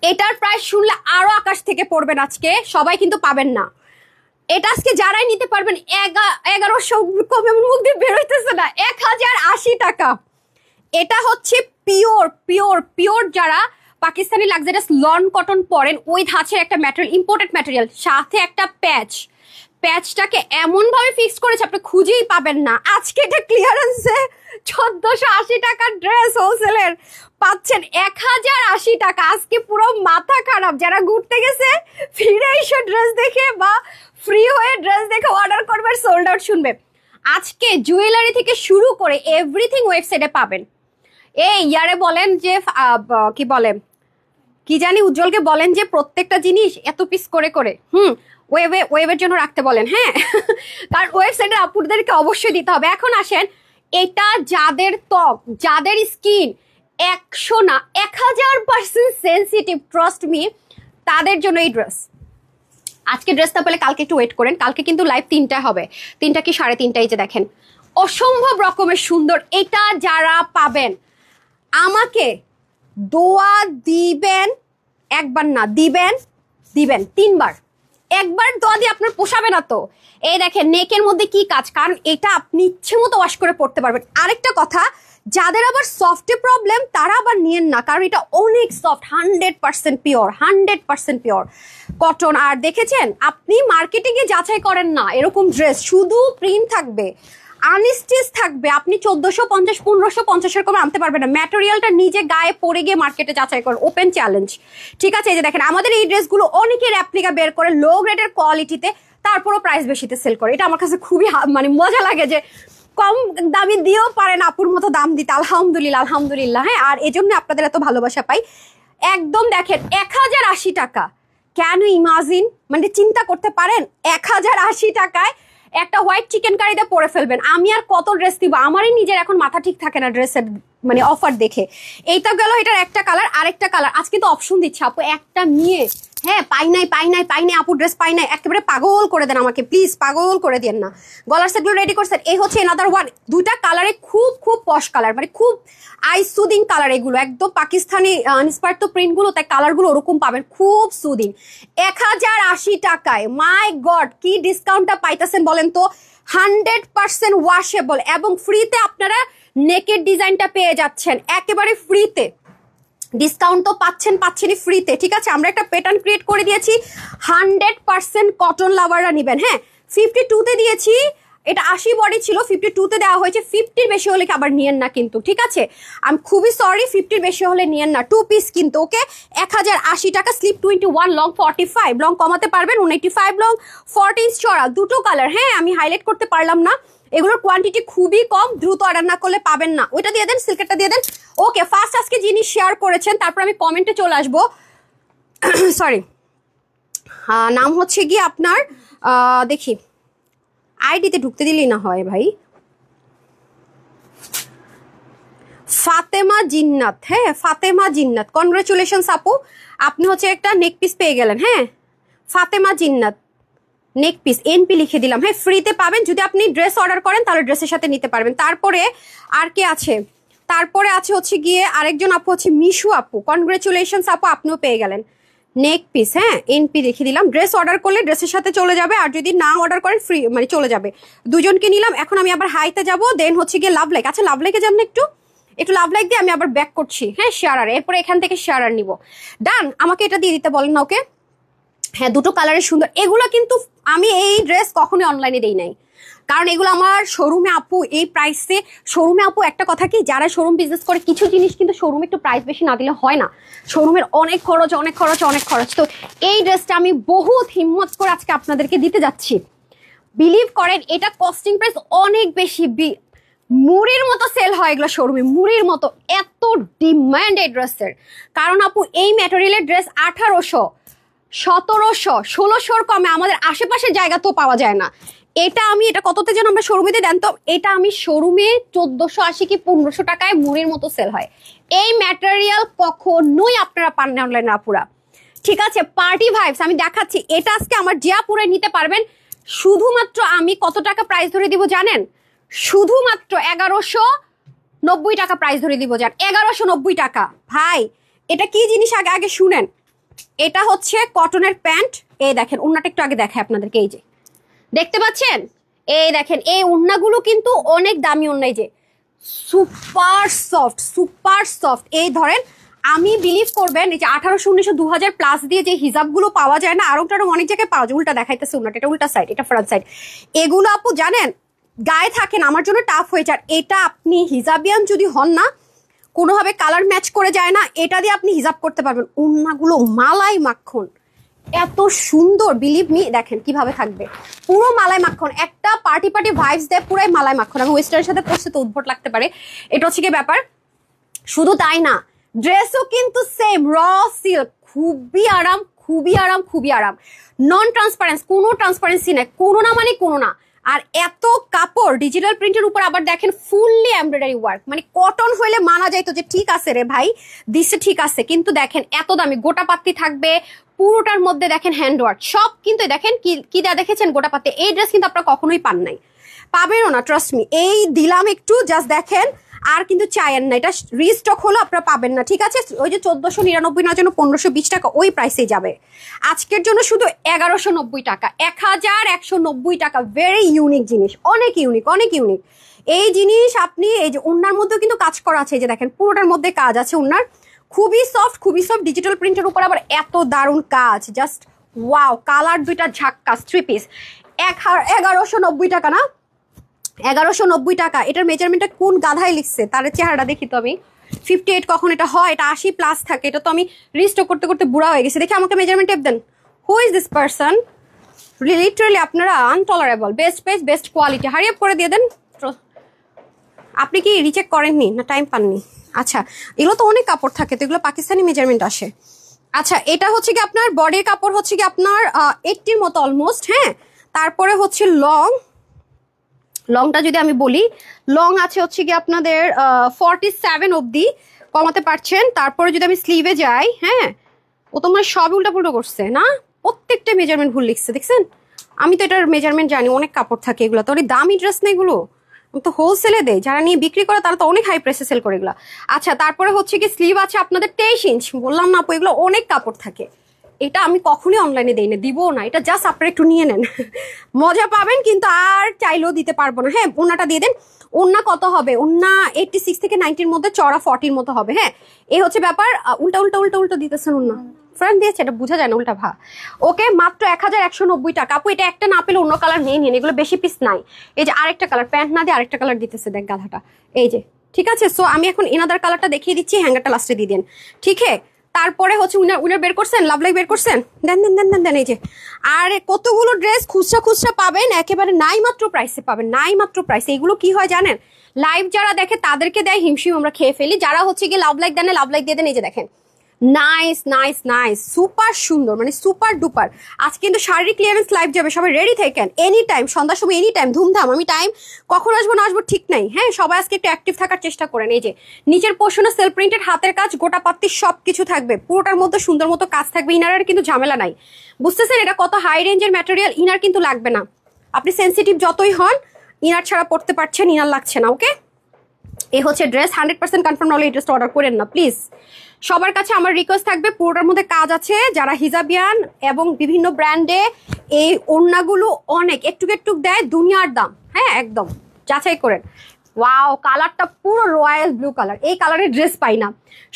S1: এটার প্রাইস শুনলে আরো আকাশ থেকে পড়বেন আজকে, সবাই কিন্তু পাবেন না। এটা আজকে যারাই নিতে পারবেন 1100 কমে মুখ দিয়ে বেরোইতেছে না, 1080 টাকা। এটা হচ্ছে পিওর পিওর পিওর, যারা পাকিস্তানি লাক্সারিয়াস লন কটন পরেন ওই ধাঁচের একটা ম্যাটেরিয়াল, ইম্পোর্টেড ম্যাটেরিয়াল, সাথে একটা প্যাচটাকে এমন ভাবে ফিক্স করেছে আপনি খুঁজেই পাবেন না। আজকে এটা ক্লিয়ারেন্সে 1480 টাকার ড্রেস হোলসেলের পাচ্ছেন 1080 টাকা। আজকে পুরো মাথা খারাপ, যারা ঘুরতে গেছে ফিরে এসে ড্রেস দেখে বা ফ্রি হয়ে ড্রেস দেখে অর্ডার করবে, সোল্ড আউট শুনবে। আজকে জুয়েলারি থেকে শুরু করে এভরিথিং ওয়েবসাইটে পাবেন। এই ইয়ারে বলেন যে কি বলে, কি জানি উজ্জ্বলকে বলেন যে প্রত্যেকটা জিনিস এত পিস করে করে ওয়েবের জন্য রাখতে বলেন, হ্যাঁ কারণ ওয়েবসাইটের আপুদেরকে অবশ্যই দিতে হবে। এখন আসেন, এটা যাদের ত্বক, যাদের স্কিন 100 না 1000% সেন্সিটিভ, ট্রাস্ট মি, তাদের জন্য এই ড্রেস। আজকে ড্রেসটা পেলে কালকে একটু ওয়েট করেন, কালকে কিন্তু লাইভ 3টায় হবে, 3টা কি 3:30টায়, যে দেখেন অসম্ভব রকমের সুন্দর। এটা যারা পাবেন আমাকে দোয়া দিবেন, একবার না দিবেন 3বার। একবার দোয়া দিয়ে আপনার পোষাবে না তো। এই দেখেন নেকের মধ্যে কি কাজ, কারণ এটা আপনি ইচ্ছে মতো ওয়াশ করে পড়তে পারবেন। আরেকটা কথা, যাদের আবার সফটে প্রবলেম তারা আবার নিয়েন না, কারণ এটা অনেক সফট, 100% পিওর, 100% পিওর কটন। আর দেখেছেন আপনি মার্কেটে গিয়ে যাচাই করেন না এরকম ড্রেস, শুধু প্রিন্ট থাকবে, আনস্টিচ থাকবে, আপনি 1450 1550 এরকম আনতে পারবেন না। ম্যাটেরিয়ালটা নিজে গায়ে পরে গিয়ে মার্কেটে যাচাই করেন, ওপেন চ্যালেঞ্জ, ঠিক আছে? এই যে দেখেন আমাদের এই ড্রেসগুলো অনেকে রেপ্লিকা বের করে লো গ্রেডের কোয়ালিটিতে, তারপরও প্রাইস বেশিতে সেল করে। এটা আমার কাছে খুবই মানে মজা লাগে যে কম দামি দিয়েও পারেন আপুর মতো দাম দিতে। আলহামদুলিল্লাহ আলহামদুলিল্লাহ, হ্যাঁ। আর এই জন্য আপনাদের এত ভালোবাসা পাই। একদম দেখেন 1080 টাকা। ক্যান ইউ ইমাজিন, মানে চিন্তা করতে পারেন 1080 টাকায় একটা হোয়াইট চিকেন কারিতে পরে ফেলবেন। আমি আর কত ড্রেস দিব, আমারই নিজের এখন মাথা ঠিক থাকে না ড্রেসের মানে অফার দেখে। এইটা গেল এটার একটা কালার, আরেকটা কালার আজকে তো অপশন দিচ্ছে আপু, একটা নিয়ে হ্যাঁ পাই নাই আপু, ড্রেস পাই নাই, একেবারে পাগল করে দেন আমাকে প্লিজ, পাগল করে দেন না। গলার সেটগুলো রেডি করছেন, এই হচ্ছে এনাদার ওয়ান। দুইটা কালারে খুব খুব পশ কালার, মানে খুব আই সুদিং কালার, এগুলো একদম পাকিস্তানি ইন্সপায়ার্ড তো প্রিন্টগুলো, তাই কালারগুলো ওরকম পাবেন, খুব সুদিং। 1080 টাকায়, মাই গড কি ডিসকাউন্টটা পাইতেছেন বলেন তো। 100% ওয়াশেবল এবং ফ্রিতে আপনারা নেকের ডিজাইনটা পেয়ে যাচ্ছেন একেবারে ফ্রিতে। ডিসকাউন্ট তো পাচ্ছেনই ফ্রিতে, ঠিক আছে। আমরা একটা প্যাটার্ন ক্রিয়েট করে দিয়েছি, 100% কটন লাভাররা নেবেন। হ্যাঁ 52 তে দিয়েছি, এটা 80 বডি ছিল, 52 তে দেওয়া হয়েছে। 50-র বেশি হলে আবার নিয়েন না কিন্তু, ঠিক আছে। আমি খুবই সরি, 50-র বেশি হলে নিয়েন না। 2 পিস কিন্তু, ওকে। 1080 টাকা, স্লিপ 21, লং 45, লং কমাতে পারবেন 185, লং 40 ইঞ্চ চড়া, দুটো কালার। হ্যাঁ আমি হাইলাইট করতে পারলাম না, এগুলোর কোয়ান্টিটি খুবই কম, দ্রুত অর্ডার না করলে পাবেন না। ওইটা দিয়ে দেন, সিল্কেরটা দিয়ে দেন। ওকে, ফার্স্ট আজকে জিনিস শেয়ার করেছেন, তারপর আমি কমেন্টে চলে আসবো। সরি, নাম হচ্ছে গিয়ে আপনার দেখি আইডিতে ঢুকতে দিলেই না হয় ভাই, ফাতেমা জিন্নাত। হ্যাঁ ফাতেমা জিন্নাত, কনগ্রাচুলেশনস আপু, আপনি হচ্ছে একটা নেক পিস পেয়ে গেলেন। হ্যাঁ ফাতেমা জিন্নাত, নেক পিস এনপি লিখে দিলাম। হ্যাঁ ফ্রিতে পাবেন, যদি আপনি ড্রেস অর্ডার করেন তাহলে ড্রেসের সাথে নিতে পারবেন। তারপরে আর কে আছে, তারপরে আছে হচ্ছে গিয়ে আরেকজন আপু হচ্ছে মিশু আপু, কনগ্রাচুলেশনস আপু, আপনিও পেয়ে গেলেন নেক পিস। হ্যাঁ এনপি লিখে দিলাম, ড্রেস অর্ডার করলে ড্রেসের সাথে চলে যাবে, আর যদি না অর্ডার করেন ফ্রি মানে চলে যাবে। দুজনকে নিলাম। এখন আমি আবার হাইতে যাবো, দেন হচ্ছে গিয়ে লাভ লাইক। আচ্ছা লাভ লাইকে যান না, একটু লাভ লাইক দিয়ে আমি আবার ব্যাক করছি। হ্যাঁ শেয়ারার, এরপরে এখান থেকে শেয়ারার নিব। ডান, আমাকে এটা দিয়ে দিতে বলেন না, ওকে। হ্যাঁ দুটো কালারের সুন্দর, এগুলো কিন্তু আমি এই ড্রেস কখনোই অনলাইনে দেই নাই, কারণ এগুলো আমার শোরুমে আপু এই প্রাইসে। শোরুমে আপু একটা কথা কি, যারা শোরুম বিজনেস করে কিছু জিনিস কিন্তু শোরুমে একটু প্রাইস বেশি না দিলে হয় না, শোরুমের অনেক খরচ। তো এই ড্রেসটা আমি বহুত হিম্মত করে আজকে আপনাদেরকে দিতে যাচ্ছি। বিলিভ করেন এটা কস্টিং প্রাইস অনেক বেশি, মুড়ির মতো সেল হয় এগুলো শোরুমে, মুড়ির মতো, এত ডিমান্ড এই ড্রেসের। কারণ আপু এই ম্যাটেরিয়ালের ড্রেস 1800, 1700, 1600-র কমে আমাদের আশেপাশের জায়গা তো পাওয়া যায় না। এটা কততে যেন আমরা শোরুমেতে দেন তো, এটা আমি শোরুমে 1480 কি 1500 টাকায় মুড়ির মতো সেল হয়। এই ম্যাটেরিয়াল কখনোই আপনারা পান না অনলাইনে আপুরা, ঠিক আছে। পার্টি ভাইবস আমি দেখাচ্ছি, এটা আজকে আমার যে আপুরা নিতে পারবেন, শুধুমাত্র আমি কত টাকা প্রাইস ধরে দিব জানেন, শুধুমাত্র 1190 টাকা প্রাইস ধরে দিব। যান 1190 টাকা। ভাই এটা কি জিনিস আগে শুনেন, এটা হচ্ছে কটনের প্যান্ট। এই দেখেন উন্নাটা একটু আগে দেখায় আপনাদেরকে, এই যে দেখতে পাচ্ছেন, এই দেখেন এই উন্নাগুলো কিন্তু অনেক দামি উন্না, এই যে সুপার সফট। এই ধরেন আমি বিলিভ করবেন, এই যে 1800, 1900, 2000 প্লাস দিয়ে যে হিজাবগুলো পাওয়া যায় না, আরো অনেক জায়গায় পাওয়া যায়, উল্টা দেখাইতেছে উন্নাটা, এটা উল্টা সাইড, এটা ফ্রন্ট সাইড। এগুলো আপু জানেন গায়ে থাকেন, আমার জন্য টাফ হয়ে যায়। এটা আপনি হিজাবিয়ান যদি হন না, কোনোভাবে কালার ম্যাচ করে যায় না, এটা দিয়ে আপনি হিজাব করতে পারবেন। উন্নাগুলো মালাই মাখন, এত সুন্দর, বিলিভ মি। দেখেন কিভাবে থাকবে, পুরো মালাই মাখন, একটা পার্টি ভাইবস দেয়, পুরাই মালাই মাখন। আমি ওয়েস্টার্নের সাথে পরতে তো উদ্ভট লাগতে পারে, এটা হচ্ছে কি ব্যাপার। শুধু তাই না, ড্রেসও কিন্তু সেম র সিল্ক, খুবই আরাম। নন ট্রান্সপারেন্স, কোনো ট্রান্সপারেন্সি নাই, কোনো না মানে কোনো না। আর এত কাপড় ডিজিটাল প্রিন্টের উপর, আবার দেখেন ফুললি এমব্রয়ডারি ওয়ার্ক, মানে কটন হইলে মানা যাইতো যে ঠিক আছে রে ভাই দিচ্ছে, ঠিক আছে, কিন্তু দেখেন এত দামি, গোটা পাত্তি থাকবে পুরোটার মধ্যে, দেখেন হ্যান্ডওয়ার্ক সব, কিন্তু দেখেন কি দেয়া দেখেছেন গোটা পাত্তি। এই ড্রেস কিন্তু আপনারা কখনোই পান নাই, পাবেনও না, ট্রাস্ট মি। এই দিলাম একটু, জাস্ট দেখেন, আর কিন্তু চায়েন না, এটা রিস্টক হলো, আপনারা পাবেন না, ঠিক আছে। ওই যে 1499 নেওয়ার জন্য 1520 টাকা, ওই প্রাইসেই যাবে। আজকের জন্য শুধু 1190 টাকা, 1190 টাকা। ভেরি ইউনিক জিনিস, অনেক ইউনিক। এই জিনিস আপনি, এই যে উন্নার মধ্যেও কিন্তু কাজ করা আছে, এই যে দেখেন পুরোটার মধ্যে কাজ আছে উন্নার, খুবই সফট ডিজিটাল প্রিন্টের উপর, আবার এত দারুণ কাজ, জাস্ট ওয়াও। কালার দুইটা ঝাক্কাস, 3 পিস, 1190 টাকা না, 1190 টাকা। এটার মেজারমেন্টটা কোন গাধায় লিখছে, তার চেহারাটা দেখি তো আমি। 58 কখন এটা হয়, এটা 80 প্লাস থাকে, এটা তো আমি রিস্টক করতে বুড়া হয়ে গেছে। দেখি আমাকে মেজারমেন্ট টেপ দেন। Who is this person, literally আপনারা intolerable. Best page, best quality, hurry up করে দিয়ে দেন। আপনি কি রিচেক করেননি না টাইম পাননি? আচ্ছা, এগুলো তো অনেক কাপড় থাকে, তো এগুলো পাকিস্তানি মেজারমেন্ট আসে। আচ্ছা, এটা হচ্ছে কি আপনার বডির কাপড় হচ্ছে কি আপনার 80-র মতো অলমোস্ট। হ্যাঁ, তারপরে হচ্ছে লংটা যদি আমি বলি, লং আছে হচ্ছে কি আপনাদের 47 অবধি কমাতে পারছেন। তারপরে যদি আমি স্লিভে যাই, হ্যাঁ, ও তোমার সব উল্টাপুল্টো করছে না, প্রত্যেকটা মেজারমেন্ট ভুল লিখছে, দেখছেন? আমি তো এটার মেজারমেন্ট জানি, অনেক কাপড় থাকে এগুলো, তো দামি ড্রেস না এগুলো, তো হোলসেলে দেয় যারা নিয়ে বিক্রি করে তারা তো অনেক হাই প্রাইসে সেল করে এগুলো। আচ্ছা, তারপরে হচ্ছে কি স্লিভ আছে আপনাদের 23 ইঞ্চ, বললাম না আপু এগুলো অনেক কাপড় থাকে। এটা আমি কখনোই অনলাইনে দেই না, দিবও না, এটা জাস্ট আপনারা একটু নিয়ে নেন, মজা পাবেন, কিন্তু আর চাইলেও দিতে পারবো না। হ্যাঁ, ওন্নাটা দিয়ে দেন। ওন্না কত হবে? ওন্না 86 থেকে 90-র মধ্যে, চড়া 40-র মতো হবে। হ্যাঁ, এই হচ্ছে ব্যাপার। উল্টা উল্টা উল্টা উল্টা দিতেছেন ওন্না, ফ্রেন্ড দিয়েছে, এটা বোঝা যায় না, উল্টা ভা। ওকে, মাত্র 1190 টাকা। আপু এটা একটা না পেলে অন্য কালার নিয়ে নিন, এগুলো বেশি পিস নাই। এই যে আরেকটা কালার, প্যান্ট না দিয়ে আরেকটা কালার দিতেছে, দেখ গাধাটা, এই যে, ঠিক আছে। সো আমি এখন এনাদার কালারটা দেখিয়ে দিচ্ছি, হ্যাঙ্গারটা লাস্টে দিয়ে দেন, ঠিক আছে? তারপরে হচ্ছে উনার বের করছেন, লাভ লাইক বের করছেন, দেন দেন দেন দেন দেন, এই যে। আর কতগুলো ড্রেস খুচরা খুচরা পাবেন, একেবারে নাই মাত্র প্রাইসে পাবেন, নাই মাত্র প্রাইসে। এগুলো কি হয় জানেন, লাইভ যারা দেখে তাদেরকে দেয় হিমশিম, আমরা খেয়ে ফেলি। যারা হচ্ছে কি লাভ লাইক দেন, লাভ লাইক দিয়ে দেন, এই যে দেখেন, নাইস নাইস নাইস, সুপার সুন্দর, মানে সুপার ডুপার। আজ কিন্তু শারীরিক ক্লিয়ারেন্স লাইভ যাবে, সবাই রেডি থাকেন। এনি টাইম, সন্ধ্যার সময় এনি টাইম ধুমধাম। আমি টাইম কখন আসবো না আসবো ঠিক নাই। হ্যাঁ, সবাই আজকে একটু অ্যাক্টিভ থাকার চেষ্টা করেন। এই যে নিচের পোর্শনে সেলফ প্রিন্টেড হাতের কাজ, গোটা পাত্তি সবকিছু থাকবে, পুরোটার মধ্যে সুন্দর মতো কাজ থাকবে। ইনারের কিন্তু ঝামেলা নাই, বুঝতেছেন? এটা কত হাই রেঞ্জের ম্যাটেরিয়াল, ইনার কিন্তু লাগবে না। আপনি সেন্সিটিভ যতই হন, ইনার ছাড়া পড়তে পারছেন, ইনার লাগছে না। ওকে, এই হচ্ছে ড্রেস। 100% কনফার্ম হলে এই ড্রেসটা অর্ডার করেন না প্লিজ। সবার কাছে আমার রিকোয়েস্ট থাকবে, পুরোটার মধ্যে কাজ আছে, যারা হিজাবিয়ান এবং বিভিন্ন ব্র্যান্ডে এই ওড়নাগুলো অনেক একটু একটু দেয়, দুনিয়ার দাম। হ্যাঁ, একদম যাচাই করেন। ওয়াও, কালারটা পুরো রয়্যাল ব্লু কালার, এই কালারের ড্রেস পাই না।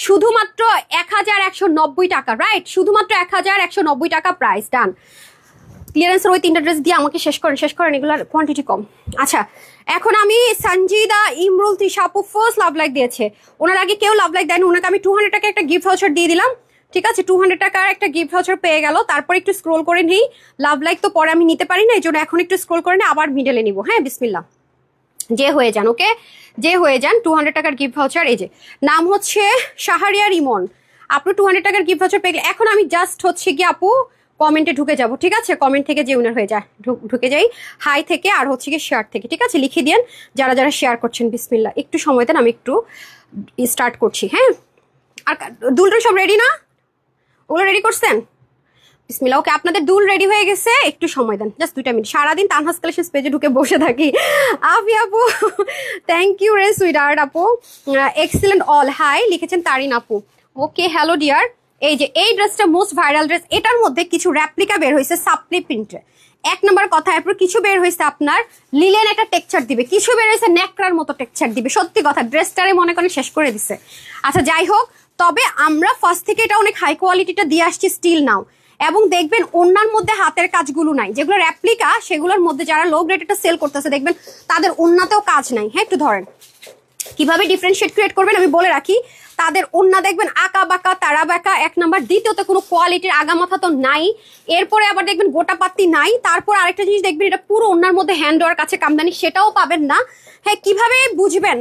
S1: শুধুমাত্র 1190 টাকা, রাইট? শুধুমাত্র 1190 টাকা প্রাইস, ডান। ক্লিয়ারেন্সের ওই 3টা ড্রেস দিয়ে আমাকে শেষ করেন, এগুলোর কোয়ান্টিটি কম। আচ্ছা, এখন আমি সঞ্জিদা ইমরুল তৃষা আপু ফার্স্ট লাভ লাইক দিয়েছে, ওনার আগে কেউ লাভ লাইক দেয়নি, ওনাকে আমি 200 টাকা একটা গিফট ভাউচার দিয়ে দিলাম, ঠিক আছে? 200 টাকার একটা গিফট ভাউচার পেয়ে গেল। তারপর একটু স্ক্রোল করে নেই, লাভ লাইক তো পরে আমি নিতে পারি না, এই জন্য এখন একটু স্ক্রোল করে নিই, আবার মিডলে নিব। হ্যাঁ, বিসমিল্লাহ, যে হয়ে যান, ওকে, যে হয়ে যান। 200 টাকার গিফট ভাউচার, এই যে নাম হচ্ছে শাহরিয়া রিমন, আপনি 200 টাকার গিফট ভাউচার পেয়ে গেলে। এখন আমি জাস্ট হচ্ছে কি আপু কমেন্টে ঢুকে যাব, ঠিক আছে? কমেন্ট থেকে যে উইনার হয়ে যায়, ঢুকে যাই হাই থেকে, আর হচ্ছে কি শেয়ার থেকে, ঠিক আছে? লিখে দিন যারা যারা শেয়ার করছেন। বিসমিল্লাহ, একটু সময় দেন, আমি একটু স্টার্ট করছি। হ্যাঁ, আর দুলটা সব রেডি না? ওগুলো রেডি করছেন? বিসমিল্লাহ, ওকে, আপনাদের দুল রেডি হয়ে গেছে, একটু সময় দেন, জাস্ট 2টা মিনিট। সারাদিন তানহাস কালেকশনস পেজে ঢুকে বসে থাকি। আফি আপু, থ্যাংক ইউ রে সুইটহার্ট আপু, এক্সিলেন্ট অল, হাই লিখেছেন তারিন আপু। ওকে, হ্যালো ডিয়ার। এই যে এই ড্রেসটা মোস্ট ভাইরাল ড্রেস, এটার মধ্যে কিছু রেপ্লিকা বের হয়েছে সাপ্লি প্রিন্টে। 1 নম্বর কথা, এরপর কিছু বের হয়েছে আপনার লিলেন একটা টেক্সচার দিবে, কিছু বের হয়েছে নেকড়ার মতো টেক্সচার দিবে। সত্যি কথা, ড্রেসটারে মনে করেন শেষ করে দিছে। আচ্ছা, যাই হোক, তবে আমরা ফার্স্ট থেকে এটা অনেক হাই কোয়ালিটিটা দিয়ে আসছি স্টিল নাও। এবং দেখবেন ওন্নার মধ্যে হাতের কাজগুলো নাই, যেগুলো রেপ্লিকা সেগুলোর মধ্যে যারা লো গ্রেড এটা সেল করতেছে দেখবেন তাদের ওন্নাতেও কাজ নাই। হ্যাঁ, একটু ধরেন কিভাবে ডিফারেন্সিয়েট ক্রিয়েট করবেন আমি বলে রাখি। তাদের ওন্না দেখবেন আঁকা বাঁকা তারা বাঁকা, 1 নাম্বার। দ্বিতীয়ত কোনো কোয়ালিটির আগামাথা তো নাই। এরপরে আবার দেখবেন গোটা পাত্তি নাই। তারপর আরেকটা জিনিস দেখবেন, এটা পুরো ওন্নার মধ্যে হ্যান্ড ওয়ার্ক আছে, কামদানি, সেটাও পাবেন না। হ্যাঁ, কিভাবে বুঝবেন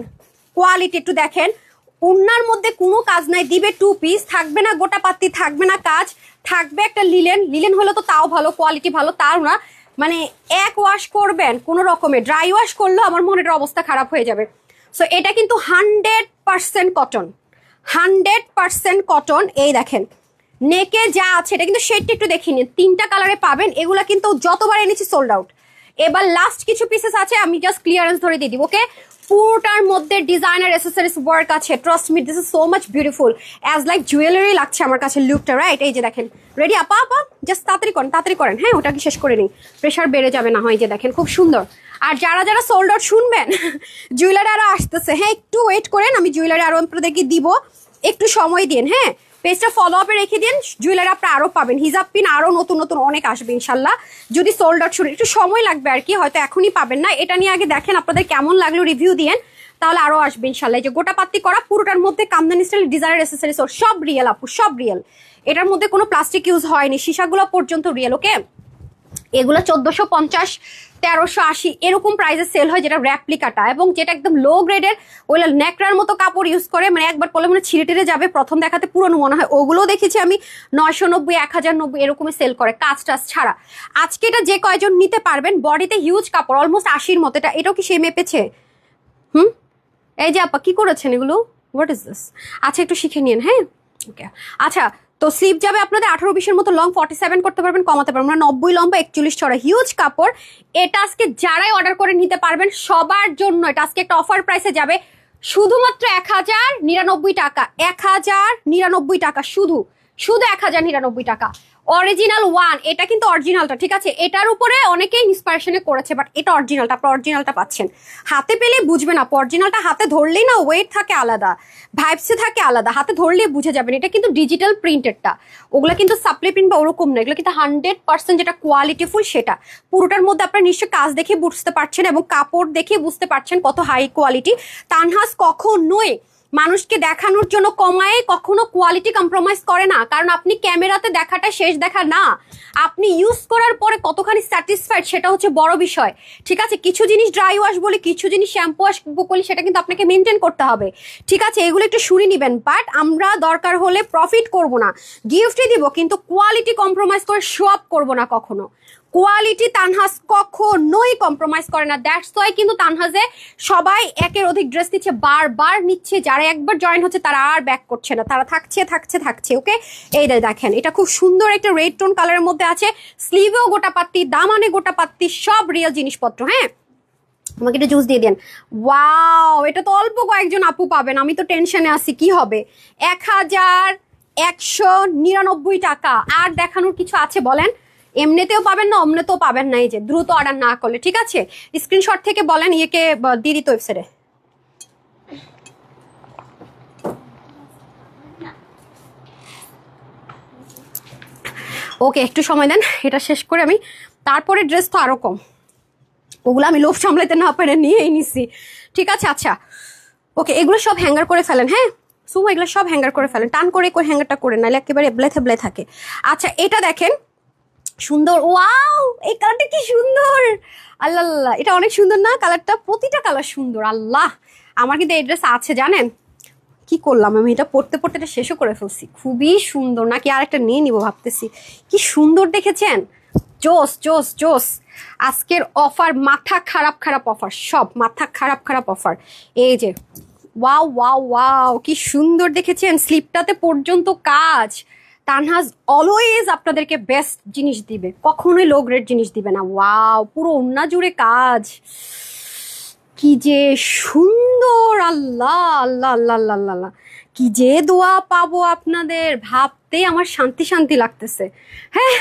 S1: কোয়ালিটি একটু দেখেন। ওন্নার মধ্যে কোনো কাজ নাই, দিবে 2 পিস, থাকবে না গোটা পাত্তি, থাকবে না কাজ, থাকবে একটা লিলেন হলো তো তাও ভালো, কোয়ালিটি ভালো, তাও না মানে এক ওয়াশ করবেন কোনো রকমের, ড্রাই ওয়াশ করলেও আমার মনের অবস্থা খারাপ হয়ে যাবে। সো এটা কিন্তু 100% কটন, 100% কটন। এই দেখেন নেকে যা আছে, এটা কিন্তু শেডটা একটু দেখে নিন, 3টা কালারে পাবেন। এগুলা কিন্তু যতবার এনেছি সোল্ড আউট। এবার লাস্ট কিছু পিসেস আছে, আমি জাস্ট ক্লিয়ারেন্স ধরে দিয়ে দিব। ওকে, পুরোটার মধ্যে ডিজাইনার অ্যাসেসরিজ ওয়ার্ক আছে, trust me, this is so much beautiful, as like jewellery লাগছে আমার কাছে লুকটা, রাইট? এই যে দেখেন, রেডি আপা? জাস্ট তাড়াতাড়ি করেন। হ্যাঁ, ওটা কি শেষ করে নিই, প্রেশার বেড়ে যাবে না হয়। যে দেখেন খুব সুন্দর। আর যারা যারা সোল্ড আউট শুনবেন, জুয়েলারি আরো আসতেছে। হ্যাঁ, একটু ওয়েট করেন, আমি জুয়েলারি আরো আপনাদেরকে দিব, একটু সময় দিন। হ্যাঁ, পেজটা ফলো আপে রেখে দিন, জুয়েলারি আপনারা আরো পাবেন, হিজাব পিন আরো নতুন নতুন অনেক আসবে ইনশাল্লাহ। যদি সোল্ড আউট শুনে একটু সময় লাগবে আর কি, হয়তো এখনই পাবেন না। এটা নিয়ে আগে দেখেন আপনাদের কেমন লাগলো, রিভিউ দিয়েন, তাহলে আরো আসবে ইনশাল্লাহ। এই যে গোটা পাত্তি করা, পুরোটার মধ্যে কামদানি স্টাইল ডিজাইনার অ্যাসেসরিজ, সব রিয়েল আপু, সব রিয়েল। এটার মধ্যে কোনো প্লাস্টিক ইউজ হয়নি, সীসাগুলো পর্যন্ত রিয়েল। ওকে, এগুলো 1450, 1380 এরকম প্রাইসে সেল হয়, যেটা র্যাপ্লিকাটা, এবং যেটা একদম লো গ্রেডের ওইগুলো ন্যাকড়ার মতো কাপড় ইউজ করে, মানে একবার পরলে মানে ছিঁড়ে টিড়ে যাবে, প্রথম দেখাতে পুরনো মনে হয়। ওগুলোও দেখেছি আমি 990, 1090 এরকমই সেল করে, কাজ টাজ ছাড়া। আজকে এটা যে কয়জন নিতে পারবেন, বডিতে হিউজ কাপড়, অলমোস্ট 80-র মতো। এটাও কি সে মেপেছে? এই যে আপা কি করেছেন এগুলো, হোয়াট ইজ দিস? আচ্ছা একটু শিখে নিন, হ্যাঁ ওকে। আচ্ছা, তো স্লিপ যাবে আপনাদের 18-20-এর মতো, লং 47 করতে পারবেন, কমাতে পারবেন, মানে 90 লম্বা 41 চড়া, হিউজ কাপড়। এটা আজকে যারাই অর্ডার করে নিতে পারবেন সবার জন্য এটা আজকে একটা অফার প্রাইসে যাবে, শুধুমাত্র 1099 টাকা, 1099 টাকা, শুধু 1099 টাকা। অরিজিনাল ওয়ান, এটা কিন্তু অরিজিনালটা, ঠিক আছে? এটার উপরে অনেকেই ইন্সপিরেশনে করেছে, বাট এটা অরিজিনালটা, আপনি অরিজিনালটা পাচ্ছেন। হাতে পেলে বুঝবেন, আপনি অরিজিনালটা হাতে ধরলেই না ওয়েট থাকে আলাদা, ভাইবসে থাকে আলাদা, হাতে ধরলেই বুঝে যাবেন। এটা কিন্তু ডিজিটাল প্রিন্টেডটা, ওগুলো কিন্তু সাপ্লাই প্রিন্ট বা ওরকম না, এগুলো কিন্তু 100% যেটা কোয়ালিটিফুল সেটা। পুরোটার মধ্যে আপনার নিশ্চয় কাজ দেখে বুঝতে পারছেন এবং কাপড় দেখে বুঝতে পারছেন কত হাই কোয়ালিটি। তানহাজ কখনোই মানুষকে দেখানোর জন্য কমায় কখনো কোয়ালিটি কম্প্রোমাইজ করে না, কারণ আপনি ক্যামেরাতে দেখাটা শেষ দেখা না, আপনি ইউজ করার পরে কতখানি স্যাটিসফাইড সেটা হচ্ছে বড় বিষয়, ঠিক আছে? কিছু জিনিস ড্রাই ওয়াশ বলি, কিছু জিনিস শ্যাম্পু ওয়াশ বলি, সেটা কিন্তু আপনাকে মেনটেন করতে হবে, ঠিক আছে? এগুলো একটু শুনে নিবেন। বাট আমরা দরকার হলে প্রফিট করব না, গিফটই দিব, কিন্তু কোয়ালিটি কম্প্রোমাইজ করে শো আপ করবো না কখনো। কোয়ালিটি তানহাজ কখনোই কম্প্রোমাইজ করে না, দ্যাটস ওয়াই কিন্তু তানহাজে সবাই একের অধিক ড্রেস নিচ্ছে, বারবার নিচ্ছে, যারা একবার জয়েন হচ্ছে তারা আর ব্যাক করছে না, তারা থাকছে। ওকে, এই দেখেন, এটা খুব সুন্দর একটা রেড টোন কালারের মধ্যে আছে, স্লিভেও গোটা পাত্তি, দামানে গোটা পাত্তি, সব রিয়েল জিনিসপত্র। হ্যাঁ, আমাকে একটা জুস দিয়ে দেন। ওয়াও, এটা তো অল্প কয়েকজন আপু পাবেন, আমি তো টেনশনে আছি কি হবে। 1199 টাকা। আর দেখানোর কিছু আছে বলেন? এমনিতেও পাবেন না, অমনিতেও পাবেন না, এই যে দ্রুত অর্ডার না করলে, ঠিক আছে? স্ক্রিনশট থেকে বলেন, ইয়েকে দিয়ে দিত ওয়েবসাইটে। ওকে, একটু সময় দেন, এটা শেষ করে আমি তারপরে ড্রেস তো আরো কম, ওগুলো আমি লোভ সামলাইতে না পারে নিয়েই নিছি, ঠিক আছে? আচ্ছা ওকে, এগুলো সব হ্যাঙ্গার করে ফেলেন, হ্যাঁ সুমো, এগুলো সব হ্যাঙ্গার করে ফেলেন, টান করে হ্যাঙ্গারটা করে, নাহলে একেবারে এবলে থেবলে থাকে। আচ্ছা, এটা দেখেন সুন্দর, ওয়াও এই কালারটা কি সুন্দর, আল্লাহ আল্লাহ, এটা অনেক সুন্দর না কালারটা? প্রতিটা কালার সুন্দর, আল্লাহ। আমার কিন্তু এই ড্রেস আছে জানেন, কি করলাম আমি, এটা পড়তে এটা শেষও করে ফেলছি, খুবই সুন্দর। নাকি আর একটা নিয়ে নিবো ভাবতেছি, কি সুন্দর দেখেছেন? জোস জোস জোস। আজকের অফার মাথা খারাপ অফার, সব মাথা খারাপ অফার। এই যে ওয়াও ওয়াও ওয়াও, কি সুন্দর দেখেছেন, স্লিপটাতে পর্যন্ত কাজ। তানহাজ অলওয়েজ আপনাদেরকে বেস্ট জিনিস দিবে, কখনোই লো গ্রেড জিনিস দিবে না। ওয়াও, পুরো ওন্না জুড়ে কাজ, কি যে সুন্দর, আল্লাহ আল্লাহ আল্লাহ আল্লাহ আল্লাহ, কি যে দোয়া পাবো আপনাদের ভাবতেই আমার শান্তি লাগতেছে। হ্যাঁ,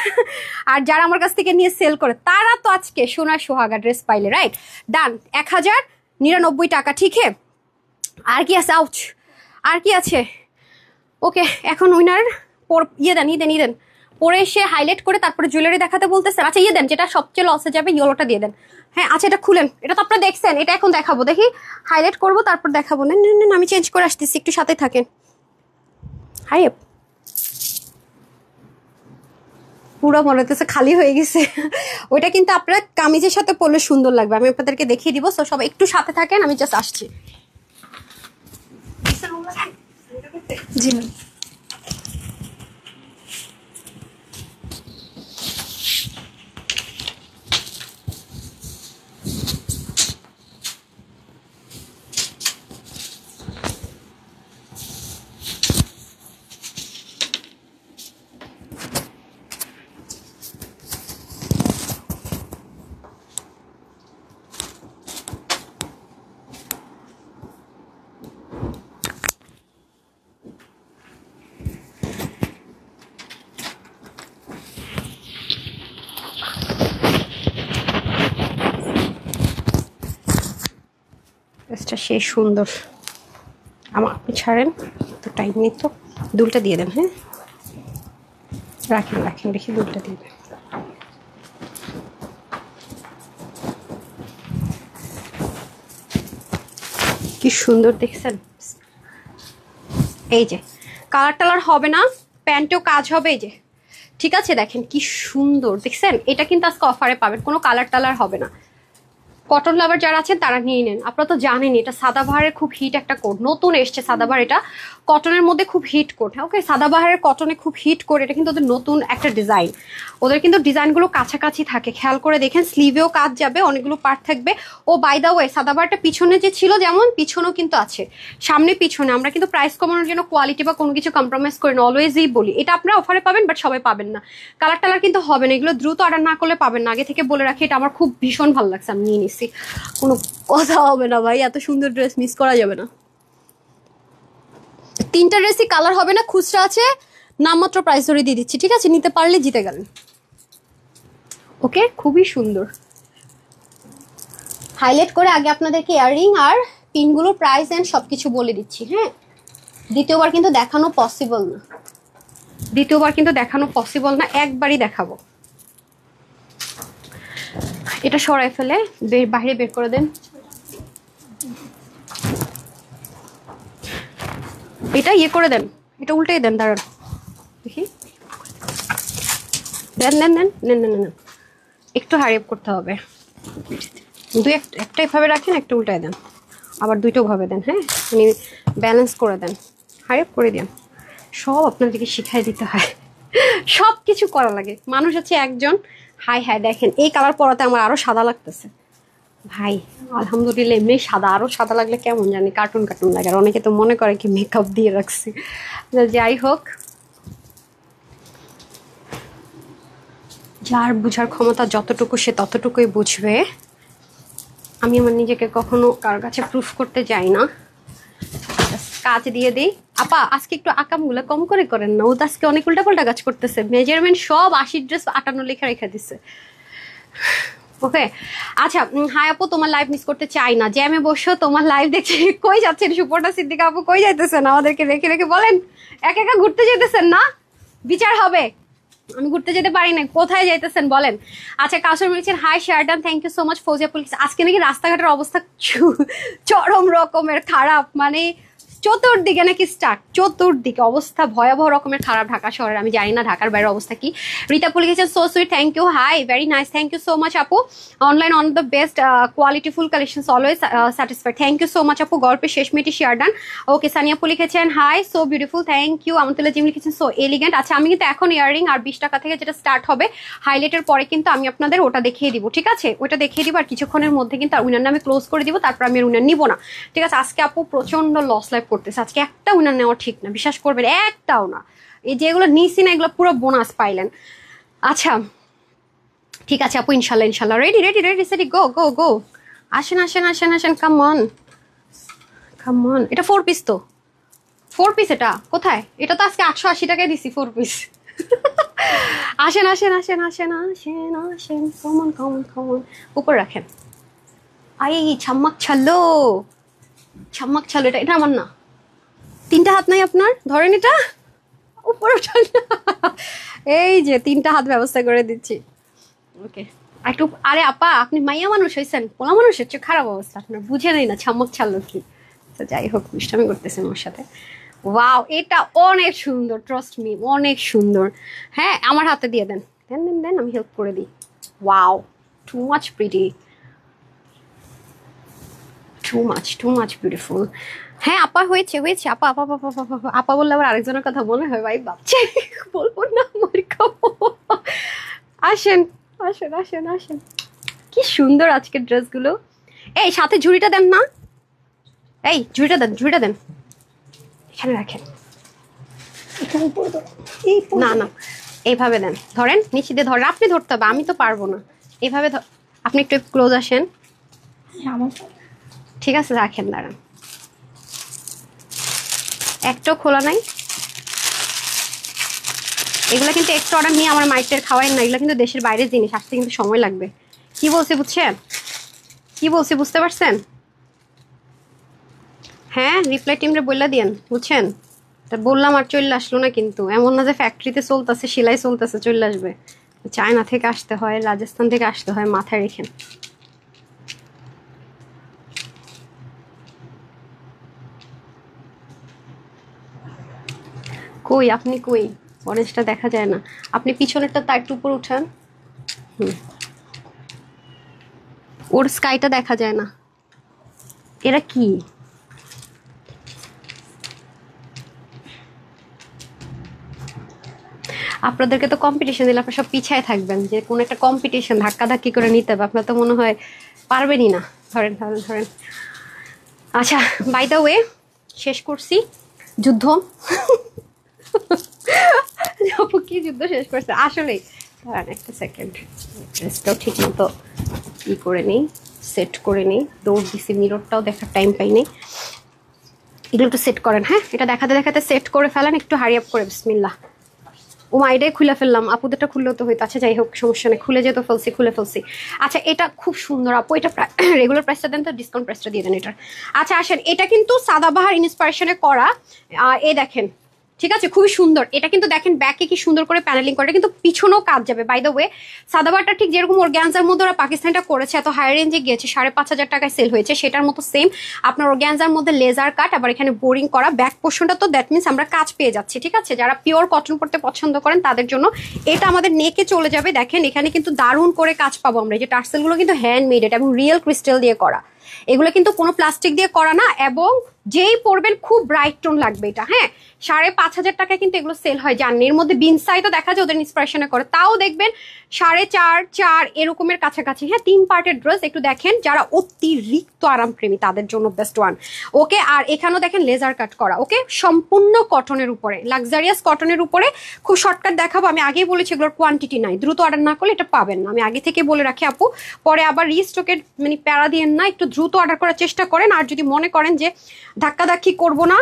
S1: আর যারা আমার কাছ থেকে নিয়ে সেল করে তারা তো আজকে সোনার সোহাগা ড্রেস পাইলে, রাইট? ডান, 1099 টাকা, ঠিক হ্যাঁ? আর কি আছে? আউচ, আর কি আছে? ওকে, এখন উইনার ইয়ে দেন পরে এসে হাইলাইট করে তারপরে জুয়েলারি দেখাতে বলতেছেন। আচ্ছা ইয়ে দেন, যেটা সবচেয়ে লসে যাবে ইয়েলোটা দিয়ে দেন। হ্যাঁ আচ্ছা, এটা খুলেন, এটা তো আপনারা দেখছেন, এটা এখন দেখাবো, দেখি হাইলাইট করবো তারপর দেখাবো। না আমি চেঞ্জ করে আসতেছি, একটু সাথে থাকেন। হাই, পুরো মনে হতেছে খালি হয়ে গেছে। ওইটা কিন্তু আপনারা কামিজের সাথে পরলে সুন্দর লাগবে, আমি আপনাদেরকে দেখিয়ে দিব। সো সবাই একটু সাথে থাকেন, আমি জাস্ট আসছি। জি ম্যাম। ড্রেসটা সেই সুন্দর, আমার আপনি ছাড়েন তো, টাইম নেই তো, দুলটা দিয়ে দেন। হ্যাঁ রাখেন দেখি, দুলটা দিয়ে দেন। কি সুন্দর দেখছেন, এই যে কালার টালার হবে না, প্যান্টেও কাজ হবে, এই যে ঠিক আছে, দেখেন কি সুন্দর দেখছেন। এটা কিন্তু আজকে অফারে পাবেন, কোনো কালার টালার হবে না। কটন লাভার যারা আছেন তারা নিয়ে নেন। আপনারা তো জানেনই এটা সাদাবাহারের খুব হিট একটা কোট, নতুন এসছে সাদাবাহার, এটা কটনের মধ্যে খুব হিট কোট। হ্যাঁ ওকে, সাদাবাহারের কটনে খুব হিট কোট, এটা কিন্তু ওদের নতুন একটা ডিজাইন। ওদের কিন্তু ডিজাইনগুলো কাছাকাছি থাকে, খেয়াল করে দেখেন। স্লিভেও কাজ যাবে, অনেকগুলো পার্ট থাকবে। ও বাই দা ওয়ে, সাদাবাহারটা পিছনে যে ছিল যেমন, পিছনেও কিন্তু আছে, সামনে পিছনে। আমরা কিন্তু প্রাইস কমানোর জন্য কোয়ালিটি বা কোনো কিছু কম্প্রোমাইজ করি না, অলওয়েজই বলি। এটা আপনারা অফারে পাবেন, বাট সবাই পাবেন না। কালার টালার কিন্তু হবে না, এগুলো দ্রুত অর্ডার না করলে পাবেন না। আগে থেকে বলে রাখি, এটা আমার খুব ভীষণ ভালো লাগছে, আমি নিয়ে নিচ্ছি। কোনো কথা হবে না ভাই, এত সুন্দর ড্রেস মিস করা যাবে না। 3টা ড্রেসই কালার হবে না, খুচরা আছে, নামমাত্র প্রাইস ধরে দিয়ে দিচ্ছি, ঠিক আছে? নিতে পারলে জিতে গেলেন। ওকে, খুবই সুন্দর। হাইলাইট করে আগে আপনাদেরকে ইয়াররিং আর পিনগুলোর প্রাইস এন্ড সবকিছু বলে দিচ্ছি। হ্যাঁ, দ্বিতীয়বার কিন্তু দেখানো পসিবল না, একবারই দেখাবো। এটা সরাই ফেলে বাইরে বের করে দেন। এটা ইয়ে করে দেন, এটা উল্টেই দেন, দাঁড়ান দেখি। দেন দেন দেন নেন নেন নেন, একটু হারিয়ে করতে হবে। একটা এভাবে রাখেন, একটা উল্টায় দেন, আবার দুইটাও ভাবে দেন। হ্যাঁ, মানে ব্যালেন্স করে দেন, হারিয়ে করে দেন। সব আপনাদেরকে শিখাই দিতে হয়, সব কিছু করা লাগে। মানুষ হচ্ছে একজন। হাই হাই দেখেন, এই কালার পরাতে আমার আরো সাদা লাগতেছে ভাই। আলহামদুলিল্লাহ, এমনি সাদা, আরো সাদা লাগলে কেমন জানি কার্টুন কার্টুন লাগে। আর অনেকে তো মনে করে কি মেকআপ দিয়ে রাখছি। যাই হোক, যার বুঝার ক্ষমতা যতটুকু সে ততটুকুই বুঝবে। আমি আমার নিজেকে কখনো কার কাছে প্রুফ করতে যাই না, কাজ দিয়ে দিই। আপা আজকে একটু আকামগুলো কম করে করেন না, ও তো আজকে অনেক উল্টাপাল্টা কাজ করতেছে। মেজারমেন্ট সব 80 ড্রেস 58 লেখা রেখে দিচ্ছে। ওকে, আচ্ছা। হাই আপু, তোমার লাইভ মিস করতে চাই না, জ্যামে বসো, তোমার লাইভ দেখছি। কই যাচ্ছেন সুপর্ণা সিদ্দিকা আপু, কই যাইতেছেন? আমাদেরকে রেখে রেখে বলেন, একা একা ঘুরতে যেতেছেন না? বিচার হবে, আমি ঘুরতে যেতে পারি না, কোথায় যাইতেছেন বলেন? আচ্ছা, কাসর মিলছেন, হাই শেয়ারডান, thank you so much. Fauzia পুলিশ, আজকে নাকি রাস্তাঘাটের অবস্থা চরম রকমের খারাপ, মানে চতুর্দিকে নাকি স্টার্ট, চতুর্দিকে অবস্থা ভয়াবহ রকমের খারাপ ঢাকা শহরের। আমি জানি না ঢাকার বাইরের অবস্থা কি। রীতা পুলি গেছেন, so sweet, thank you. Hi, very nice, thank you so much আপু। Online on the best qualityful collection, always satisfied, thank you so much আপু। গল্পের শেষ মিটি শেয়ার ডান। ওকে, সানিয়া পুলি লিখেছেন, hi, so beautiful, thank you. Amtullah জিম লিখেছেন, সো এলিগেন্ট। আচ্ছা, আমি কিন্তু এখন ইয়াররিং আর 20 টাকা থেকে যেটা স্টার্ট হবে হাইলাইটের পরে কিন্তু আমি আপনাদের ওটা দেখিয়ে দিব, ঠিক আছে? ওটা দেখিয়ে দিব, আর কিছুক্ষণের মধ্যে কিন্তু উইনার নামে ক্লোজ করে দিব, তারপর আমি উইনার নিব না, ঠিক আছে? আজকে আপু প্রচন্ড লস লাইভ করতেছে, আজকে একটা উইনার নেওয়া ঠিক না, বিশ্বাস করবেন, একটাও না। এই যেগুলো নিছি না, এগুলো পুরো বোনাস পাইলেন। আচ্ছা, ঠিক আছে আপু, ইনশাল্লাহ ইনশাল্লাহ। রেডি রেডি রেডি সেডি গো গো গো। আসেন আসেন আসেন আসেন, কাম অন কাম অন। এটা 4 পিস তো, 4 পিস। এটা কোথায়? এটা তো আজকে 880 টাকায় দিছি 4 পিস। আসেন আসেন আসেন আসেন আসেন আসেন, কমন কমন কমন। উপর রাখেন। আই ছাম্মাক ছাল্লো, ছাম্মাক ছাল্লো। এটা আমার না, 3টা হাত নাই আপনার, ধরেন এটা উপরে উঠান। এই যে 3টা হাত ব্যবস্থা করে দিচ্ছি। ওকে, একটু। আরে আপা, আপনি মাইয়া মানুষ হয়েছেন, পোলা মানুষের চেয়ে খারাপ অবস্থা আপনার, বুঝে নেই না ছাম্মক ছাড়লো কি। তো যাই হোক, মিষ্টামি করতেছেন ওর সাথে। ওয়াও, এটা অনেক সুন্দর, ট্রাস্ট মি, অনেক সুন্দর। হ্যাঁ, আমার হাতে দিয়ে দেন, দেন দেন দেন, আমি হেল্প করে দিই। Wow, too much pretty, too much beautiful. হ্যাঁ আপা, হয়েছে হয়েছে আপা। আপা আপা আপা আপা আপা বললে আবার আরেকজনের কথা মনে হয় ভাই, ভাবছে বলবো না, মার খাবো। আসেন আসেন আসেন আসেন, কি সুন্দর আজকের ড্রেসগুলো। এই সাথে ঝুড়িটা দেন না, এই ঝুড়িটা দেন, ঝুড়িটা দেন, এখানে রাখেন। না না, এইভাবে দেন, ধরেন নিচে দিয়ে ধরেন। আপনি ধরতে হবে, আমি তো পারবো না। এইভাবে আপনি একটু ক্লোজ আসেন। ঠিক আছে, রাখেন, দাঁড়ান। একটাও খোলা নাই। এগুলো কিন্তু এক্সট্রা অর্ডার নিয়ে আমার মাইটের খাওয়াই না, এগুলো কিন্তু দেশের বাইরের জিনিস, আসতে কিন্তু সময় লাগবে। কি বলছে বুঝছেন, কি বলছে বুঝতে পারছেন? হ্যাঁ, রিপ্লাই টিমরে বললা দিয়েন, বুঝছেন? তা বললাম আর চলে আসলো না, কিন্তু এমন না যে ফ্যাক্টরিতে চলতেছে, সেলাই চলতেছে চলে আসবে। চায়না থেকে আসতে হয়, রাজস্থান থেকে আসতে হয়, মাথায় রেখেন। কই আপনি, কই? অরেঞ্জটা দেখা যায় না, আপনি পিছনেরটা তার একটু উপর উঠান। ওর স্কাইটা দেখা যায় না। এরা কি, আপনাদেরকে তো কম্পিটিশন দিলে আপনারা সব পিছায় থাকবেন, যে কোনো একটা কম্পিটিশন ধাক্কাধাক্কি করে নিতে হবে, আপনার তো মনে হয় পারবেনই না। ধরেন ধরেন ধরেন। আচ্ছা, বাই দ্য ওয়ে, শেষ করছি যুদ্ধ। আপু কি যুদ্ধ শেষ করছে আসলেই? দাঁড়ান একটা সেকেন্ড, ড্রেসটাও ঠিক মতো ই করে নিই, সেট করে নিই। দৌড় দিছি, মিররটাও দেখার টাইম পাইনি। এগুলো একটু সেট করেন, হ্যাঁ এটা দেখাতে দেখাতে সেট করে ফেলেন, একটু হারি আপ করে। বিসমিল্লাহ। ও মা, এটাই খুলে ফেললাম, আপুদেরটা খুললেও তো হইতো। আচ্ছা যাই হোক, সমস্যা নেই, খুলে যেতে ফেলছি, খুলে ফেলছি। আচ্ছা এটা খুব সুন্দর আপু, এটা রেগুলার প্রাইসটা দেন তো, ডিসকাউন্ট প্রাইসটা দিয়ে দেন এটার। আচ্ছা আসেন, এটা কিন্তু সাদাবাহার ইন্সপিরেশনে করা। এই দেখেন, ঠিক আছে, খুবই সুন্দর। এটা কিন্তু দেখেন ব্যাকে কি সুন্দর করে প্যানেলিং করে, কিন্তু পিছনেও কাজ যাবে। বাই দ্য ওয়ে, সাদাবাহারটা ঠিক যেরকম অর্গ্যানজার মধ্যে ওরা পাকিস্তানটা করেছে, এত হাই রেঞ্জে গিয়েছে, 5,500 টাকায় সেল হয়েছে, সেটার মতো সেম আপনার অর্গ্যানজার মধ্যে লেজার কাট, আবার এখানে বোরিং করা ব্যাক পোর্শনটা, তো দ্যাট মিনস আমরা কাজ পেয়ে যাচ্ছি। ঠিক আছে, যারা পিওর কটন পরতে পছন্দ করেন তাদের জন্য এটা আমাদের নেকে চলে যাবে। দেখেন এখানে কিন্তু দারুণ করে কাজ পাবো আমরা। এই যে টার্সেলগুলো কিন্তু হ্যান্ডমেড, এটা এবং রিয়েল ক্রিস্টাল দিয়ে করা, এগুলো কিন্তু কোনো প্লাস্টিক দিয়ে করা না। এবং যেই পরবেন খুব ব্রাইট টোন লাগবে এটা। হ্যাঁ, 5,500 টাকায় কিন্তু এগুলো সেল হয়, জানেন। এর মধ্যে বিনসাই তো দেখা যায় ওদের ইন্সপিরেশনে করে, তাও দেখবেন 4.5 এরকমের কাছাকাছি। হ্যাঁ, 3 পার্টের ড্রেস, একটু দেখেন। যারা অতিরিক্ত আরামপ্রেমী তাদের জন্য বেস্ট ওয়ান। ওকে, আর এখানেও দেখেন লেজার কাট করা। ওকে, সম্পূর্ণ কটনের উপরে, লাক্সারিয়াস কটনের উপরে। খুব শর্টকাট দেখাবো, আমি আগেই বলেছি এগুলোর কোয়ান্টিটি নাই, দ্রুত অর্ডার না করলে এটা পাবেন না, আমি আগে থেকে বলে রাখি আপু। পরে আবার রিস্টকের মানে প্যারা দিয়েন না, একটু দ্রুত অর্ডার করার চেষ্টা করেন। আর যদি মনে করেন যে ধাক্কাধাক্কি করবো না,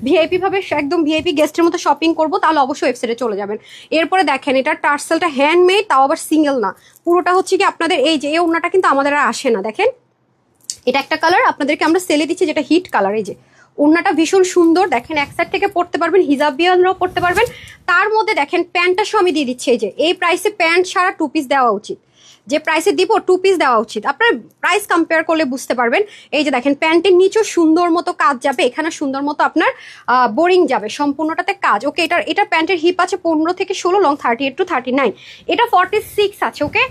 S1: ভিআইপি ভাবে একদম ভিআইপি গেস্টের মতো শপিং করবো, তাহলে অবশ্যই ওয়েবসাইটে চলে যাবেন। এরপরে দেখেন এটা টার্সেলটা হ্যান্ডমেড, তাও আবার সিঙ্গেল না, পুরোটা হচ্ছে কি আপনাদের এই যে এই ওড়নাটা কিন্তু আমাদের আর আসে না। দেখেন এটা একটা কালার আপনাদেরকে আমরা সেলে দিচ্ছি, যেটা হিট কালার। এই যে ওড়নাটা ভীষণ সুন্দর, দেখেন এক সাইড থেকে পড়তে পারবেন, হিজাবিয়ানরাও পড়তে পারবেন। তার মধ্যে দেখেন প্যান্টটা সহ আমি দিয়ে দিচ্ছি। এই যে এই প্রাইসে প্যান্ট ছাড়া 2 পিস দেওয়া উচিত, যে প্রাইসে দিব 2 পিস দেওয়া উচিত। আপনার প্রাইস কম্পেয়ার করলে বুঝতে পারবেন। এই যে দেখেন প্যান্টের নিচেও সুন্দর মতো কাজ যাবে, এখানে সুন্দর মতো আপনার বোরিং যাবে, সম্পূর্ণটাতে কাজ। ওকে, এটা প্যান্টের হিপ আছে 15 থেকে 16, লং 38 to 39, এটা 46 আছে। ওকে,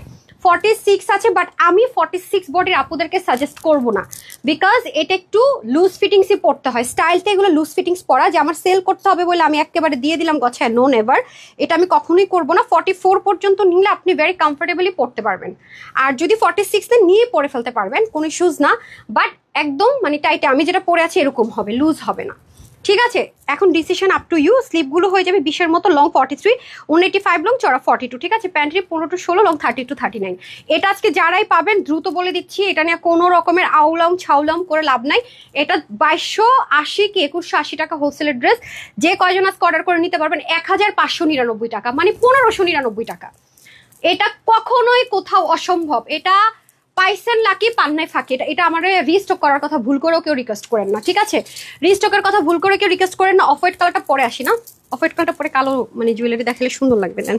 S1: 46 আছে, বাট আমি 46 বডির আপুদেরকে সাজেস্ট করব না, বিকজ এটা একটু লুজ ফিটিংসই পড়তে হয়। স্টাইলটা এগুলো লুজ ফিটিংস পরা, যে আমার সেল করতে হবে বলে আমি একেবারে দিয়ে দিলাম গছায়, নো নেভার, এটা আমি কখনোই করব না। 44 পর্যন্ত নিলে আপনি ভেরি কমফোর্টেবলি পড়তে পারবেন, আর যদি 46 নিয়ে পরে ফেলতে পারবেন, কোনো ইস্যুজ না। বাট একদম মানে টাইটে আমি যেটা পরে আছি এরকম হবে, লুজ হবে না। ঠিক আছে, এখন ডিসিশন আপ টু ইউ। স্লিপগুলো হয়ে যাবে 20-এর মতো, লং 43, 185 লং, চড়া 42। ঠিক আছে, প্যান্ট্রি 15 to 16, লং 30 to 39। এটা আজকে যারাই পাবেন দ্রুত বলে দিচ্ছি, এটা নিয়ে কোনো রকমের আউলাম ছাউলাম করে লাভ নাই। এটা 2280 কি 2180 টাকা হোলসেলের ড্রেস, যে কয়জন আজকে অর্ডার করে নিতে পারবেন 1599 টাকা, মানে 1599 টাকা। এটা কখনোই কোথাও অসম্ভব, এটা পাইছেন লাকি পান্নায় ফাঁকি। এটা আমার রিস্টক করার কথা ভুল করেও কেউ রিকোয়েস্ট করেন না। ঠিক আছে, রিস্টকের কথা ভুল করে কেউ রিকোয়েস্ট করেন না। অফ হোয়াইট কালারটা পরে আসি না, অফ হোয়াইট কালারটা পরে কালো মানে জুয়েলারি দেখালে সুন্দর লাগবে। দেন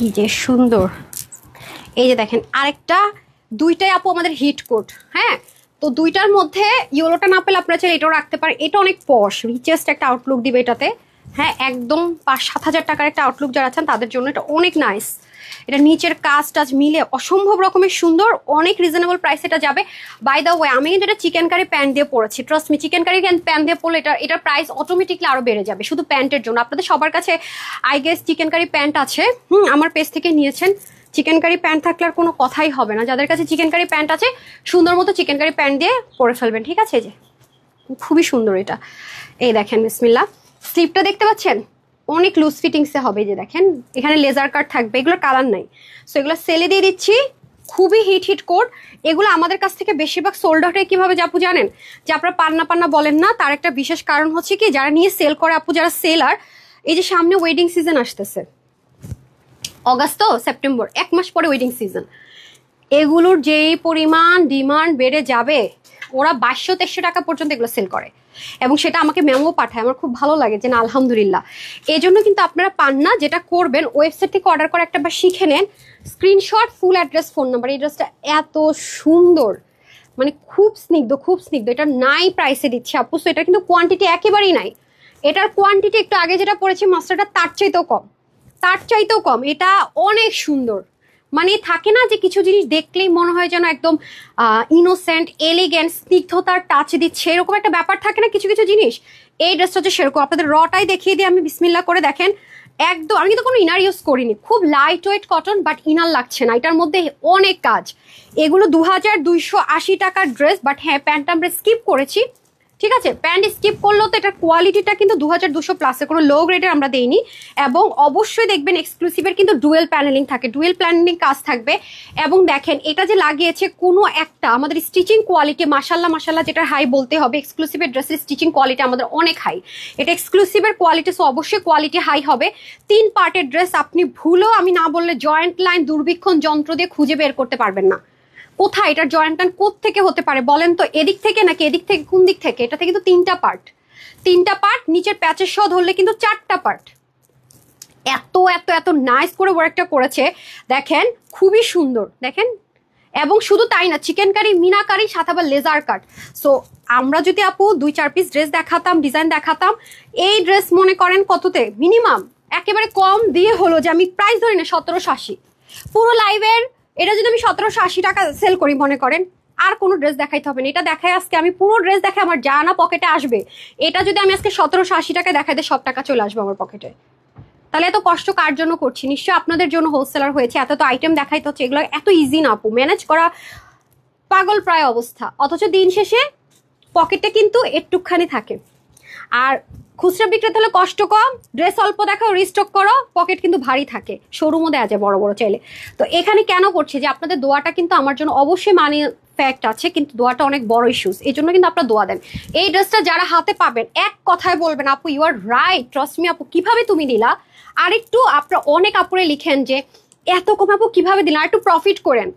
S1: কি যে সুন্দর। এই যে দেখেন আরেকটা, দুইটাই আপু আমাদের হিট কোট। হ্যাঁ, তো দুইটার মধ্যে ইয়েলোটা না পেলে আপনারা চাইলে এটাও রাখতে পারেন। এটা অনেক পশ, রিচেস্ট একটা আউটলুক দিবে এটাতে। হ্যাঁ, একদম 5-7 হাজার টাকার একটা আউটলুক যারা আছেন তাদের জন্য এটা অনেক নাইস। এটা নিচের কাজ টাজ মিলে অসম্ভব রকমের সুন্দর, অনেক রিজনেবল প্রাইস এটা যাবে। বাই দ্য ওয়ে, আমি কিন্তু এটা চিকেন কারি প্যান্ট দিয়ে পরেছি, trust me, chikankari pant দিয়ে পরলে এটার প্রাইস অটোমেটিকলি আরো বেড়ে যাবে, শুধু প্যান্টের জন্য। আপনাদের সবার কাছে I guess chikankari pant আছে, আমার পেজ থেকে নিয়েছেন। চিকেন কারি প্যান্ট থাকলে আর কোনো কথাই হবে না। যাদের কাছে চিকেন কারি প্যান্ট আছে, সুন্দর মতো চিকেন কারি প্যান্ট দিয়ে পরে ফেলবেন। ঠিক আছে, যে খুবই সুন্দর এটা। এই দেখেন বিসমিল্লাহ, স্লিপটা দেখতে পাচ্ছেন, অনেক লুজ ফিটিংসে হবে। এই যে দেখেন এখানে লেজার কাট থাকবে, এগুলোর কালার নাই, সো এগুলো সেলে দিয়ে দিচ্ছি। খুবই হিট কোড। এগুলো আমাদের কাছ থেকে বেশিরভাগ সোল্ড আউট কিভাবে আপু জানেন, যে আপনারা পান্না পান্না বলেন না, তার একটা বিশেষ কারণ হচ্ছে কি, যারা নিয়ে সেল করে আপু, যারা সেলার, এই যে সামনে ওয়েডিং সিজন আসতেছে, অগাস্ট তো সেপ্টেম্বর, 1 মাস পরে ওয়েডিং সিজন, এগুলোর যেই পরিমাণ ডিমান্ড বেড়ে যাবে, ওরা 2200-2300 টাকা পর্যন্ত এগুলো সেল করে, এবং সেটা আমাকে মেমো পাঠায়, আমার খুব ভালো লাগে যে না আলহামদুলিল্লাহ। এই জন্য কিন্তু আপনারা পান না, যেটা করবেন ওয়েবসাইট থেকে অর্ডার করে একটা বার শিখে নেন, screenshot, full address, phone number. এই ড্রেসটা এত সুন্দর, মানে খুব স্নিগ্ধ, খুব স্নিগ্ধ। এটা নাই প্রাইসে দিচ্ছে আপু, সো এটা কিন্তু কোয়ান্টিটি একেবারেই নাই। এটার কোয়ান্টিটি একটু আগে যেটা পড়েছি মাস্টারটা, তার চাইতেও কম, তার চাইতেও কম। এটা অনেক সুন্দর, মানে থাকে না যে কিছু জিনিস দেখলেই মনে হয় যেন একদম ইনোসেন্ট, এলিগেন্ট, স্নিগ্ধতার টাচ দিচ্ছে, এরকম একটা ব্যাপার থাকে না কিছু কিছু জিনিস। এই ড্রেসটা হচ্ছে সেরকম। আপনাদের রটাই দেখিয়ে দিই আমি, বিসমিল্লাহ করে দেখেন। একদম, আমি কিন্তু কোনো ইনার ইউজ করিনি, খুব light weight cotton, but inner লাগছে না, এটার মধ্যে অনেক কাজ। এগুলো 2280 টাকার ড্রেস, বাট হ্যাঁ প্যান্টটা আমরা স্কিপ করেছি, ঠিক আছে। প্যান্ট স্কিপ করলেও তো এটার কোয়ালিটিটা কিন্তু 2200 প্লাসে, কোনো লো গ্রেডের আমরা দেইনি। এবং অবশ্যই দেখবেন এক্সক্লুসিভের কিন্তু ডুয়েল প্যানেলিং থাকে, ডুয়েল প্যানেলিং কাজ থাকবে। এবং দেখেন এটা যে লাগিয়েছে, কোনো একটা আমাদের স্টিচিং কোয়ালিটি মাশাল্লাহ মাশাল্লাহ, যেটা হাই বলতে হবে। এক্সক্লুসিভের ড্রেসের স্টিচিং কোয়ালিটি আমাদের অনেক হাই, এটা এক্সক্লুসিভের কোয়ালিটি, সো অবশ্যই কোয়ালিটি হাই হবে। 3 পার্টের ড্রেস, আপনি ভুলেও আমি না বললে জয়েন্ট লাইন দূরবীক্ষণ যন্ত্র দিয়ে খুঁজে বের করতে পারবেন না কোথায় এটার জয়েন্ট লাইন থেকে হতে পারে বলেন তো, এদিক থেকে নাকি এদিক থেকে, কোন দিক থেকে। এটা থেকে কিন্তু 3টা পার্ট, 3টা পার্ট, নিচের প্যাচের সহ ধরলে কিন্তু 4টা পার্ট। এত এত এত নাইস করে ওয়ার্কটা করেছে, দেখেন খুবই সুন্দর, দেখেন। এবং শুধু তাই না, চিকেন কারি, মিনাকারি, সাথে আবার লেজার কাট। সো আমরা যদি আপু 2-4 পিস ড্রেস দেখাতাম, ডিজাইন দেখাতাম, এই ড্রেস মনে করেন কততে, মিনিমাম একেবারে কম দিয়ে হলো, যে আমি প্রাইস ধরি না 1780 পুরো লাইভের। এটা যদি আমি 1780 টাকা সেল করি মনে করেন, আর কোনো ড্রেস দেখাইতে হবে না। এটা দেখাই আজকে আমি পুরো ড্রেস দেখে আমার যা না পকেটে আসবে, এটা যদি আমি আজকে 1780 টাকা দেখাই দিই, সব টাকা চলে আসবে আমার পকেটে। তাহলে এত কষ্ট কার জন্য করছি? নিশ্চয়ই আপনাদের জন্য হোলসেলার হয়েছে। এত তো আইটেম দেখাইতে হচ্ছে, এগুলো এত ইজি না আপু, ম্যানেজ করা পাগল প্রায় অবস্থা। অথচ দিন শেষে পকেটে কিন্তু একটুখানি থাকে। আর খুচরা বিক্রেতা হলে কষ্ট কম, ড্রেস অল্প দেখাও, রিস্টক করো, পকেট কিন্তু ভারী থাকে, শোরুমও দেওয়া যায় বড় বড় চাইলে। তো এখানে কেন করছি, যে আপনাদের দোয়াটা কিন্তু আমার জন্য অবশ্যই মানি ফ্যাক্ট আছে, কিন্তু দোয়াটা অনেক বড় ইস্যুস, এই জন্য কিন্তু আপনারা দোয়া দেন। এই ড্রেসটা যারা হাতে পাবেন, এক কথায় বলবেন আপু you are right, trust me আপু, কিভাবে তুমি দিলা। আর একটু আপনারা অনেক আপুরে লিখেন যে এত কম আপু কিভাবে দিলেন, আর একটু প্রফিট করেন।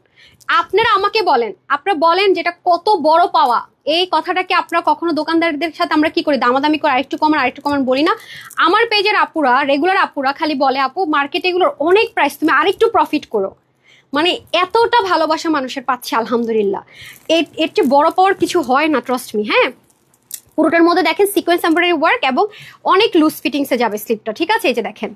S1: আপনারা আমাকে বলেন, আপনারা বলেন যেটা কত বড় পাওয়া। এই কথাটাকে আপনারা কখনো দোকানদারদের সাথে আমরা কি করি, দামাদামি করে আরেকটু কমান বলি না। আমার পেজের আপুরা, রেগুলার আপুরা খালি বলে আপু মার্কেটে এগুলোর অনেক প্রাইস, তুমি আরেকটু প্রফিট করো। মানে এতটা ভালোবাসা মানুষের পাচ্ছে আলহামদুলিল্লাহ, এর চেয়ে বড় পাওয়ার কিছু হয় না, ট্রাস্ট মি। হ্যাঁ, পুরোটার মধ্যে দেখেন সিকোয়েন্স এমব্রয়ডারি ওয়ার্ক এবং অনেক লুজ ফিটিংসে যাবে স্লিপটা, ঠিক আছে। এই যে দেখেন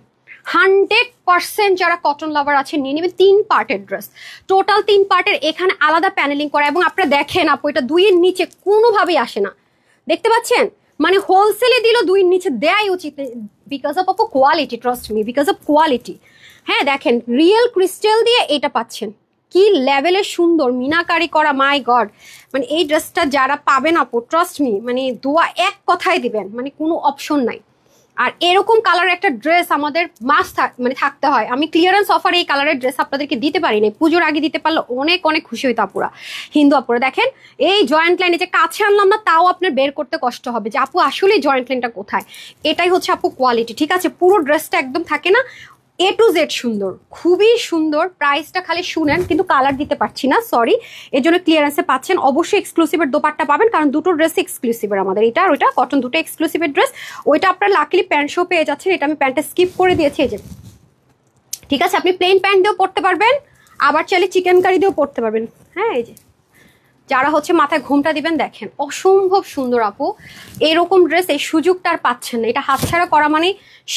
S1: 100% যারা কটন লাভার আছে নিয়ে নেবেন। 3 পার্টের ড্রেস, টোটাল 3 পার্টের, এখানে আলাদা প্যানেলিং করা। এবং আপনারা দেখেন আপু, এটা 2-এর নিচে কোনোভাবেই আসে না, দেখতে পাচ্ছেন। মানে হোলসেলে দিল 2-এর নিচে দেয়াই উচিত, বিকজ অফ আপু quality, trust me, because of quality. হ্যাঁ দেখেন, রিয়েল ক্রিস্টাল দিয়ে এটা পাচ্ছেন, কি লেভেলের সুন্দর মিনাকারি করা, মাই গড। মানে এই ড্রেসটা যারা পাবেন আপু, ট্রাস্ট মি, মানে দোয়া এক কথায় দিবেন, মানে কোনো অপশন নাই। আর এরকম কালার একটা ড্রেস আমাদের মাস্ট মানে থাকতে হয়। আমি ক্লিয়ারেন্স অফারে এই কালারের ড্রেস আপনাদেরকে দিতে পারি না, পুজোর আগে দিতে পারলে অনেক অনেক খুশি হইতো আপুরা, হিন্দু আপুরা। দেখেন এই জয়েন্ট লাইনে যে কাছে আনলাম না, তাও আপনার বের করতে কষ্ট হবে যে আপু আসলে জয়েন্ট লাইনটা কোথায়। এটাই হচ্ছে আপু কোয়ালিটি, ঠিক আছে। পুরো ড্রেসটা একদম থাকে না A to Z সুন্দর, খুবই সুন্দর। প্রাইসটা খালি শুনেন, কিন্তু কালার দিতে পারছি না, সরি। এর জন্য ক্লিয়ারেন্সে পাচ্ছেন। অবশ্যই এক্সক্লুসিভের দোপাট্টা পাবেন, কারণ দুটো ড্রেস এক্সক্লুসিভের আমাদের, এটা আর ওইটা কটন, দুটো এক্সক্লুসিভের ড্রেস। ওইটা আপনার লাকিলি প্যান্ট শো পেয়ে যাচ্ছেন, এটা আমি প্যান্টটা স্কিপ করে দিয়েছি, এই যে, ঠিক আছে। আপনি প্লেন প্যান্ট দিয়েও পরতে পারবেন, আবার চাইলে চিকেন কারি দিয়েও পরতে পারবেন। হ্যাঁ, এই যে যারা হচ্ছে মাথায় ঘুমটা দিবেন, দেখেন অসম্ভব সুন্দর আপু। এরকম ড্রেস এই সুযোগটা আর পাচ্ছেন না, এটা হাতছাড়া করা মানে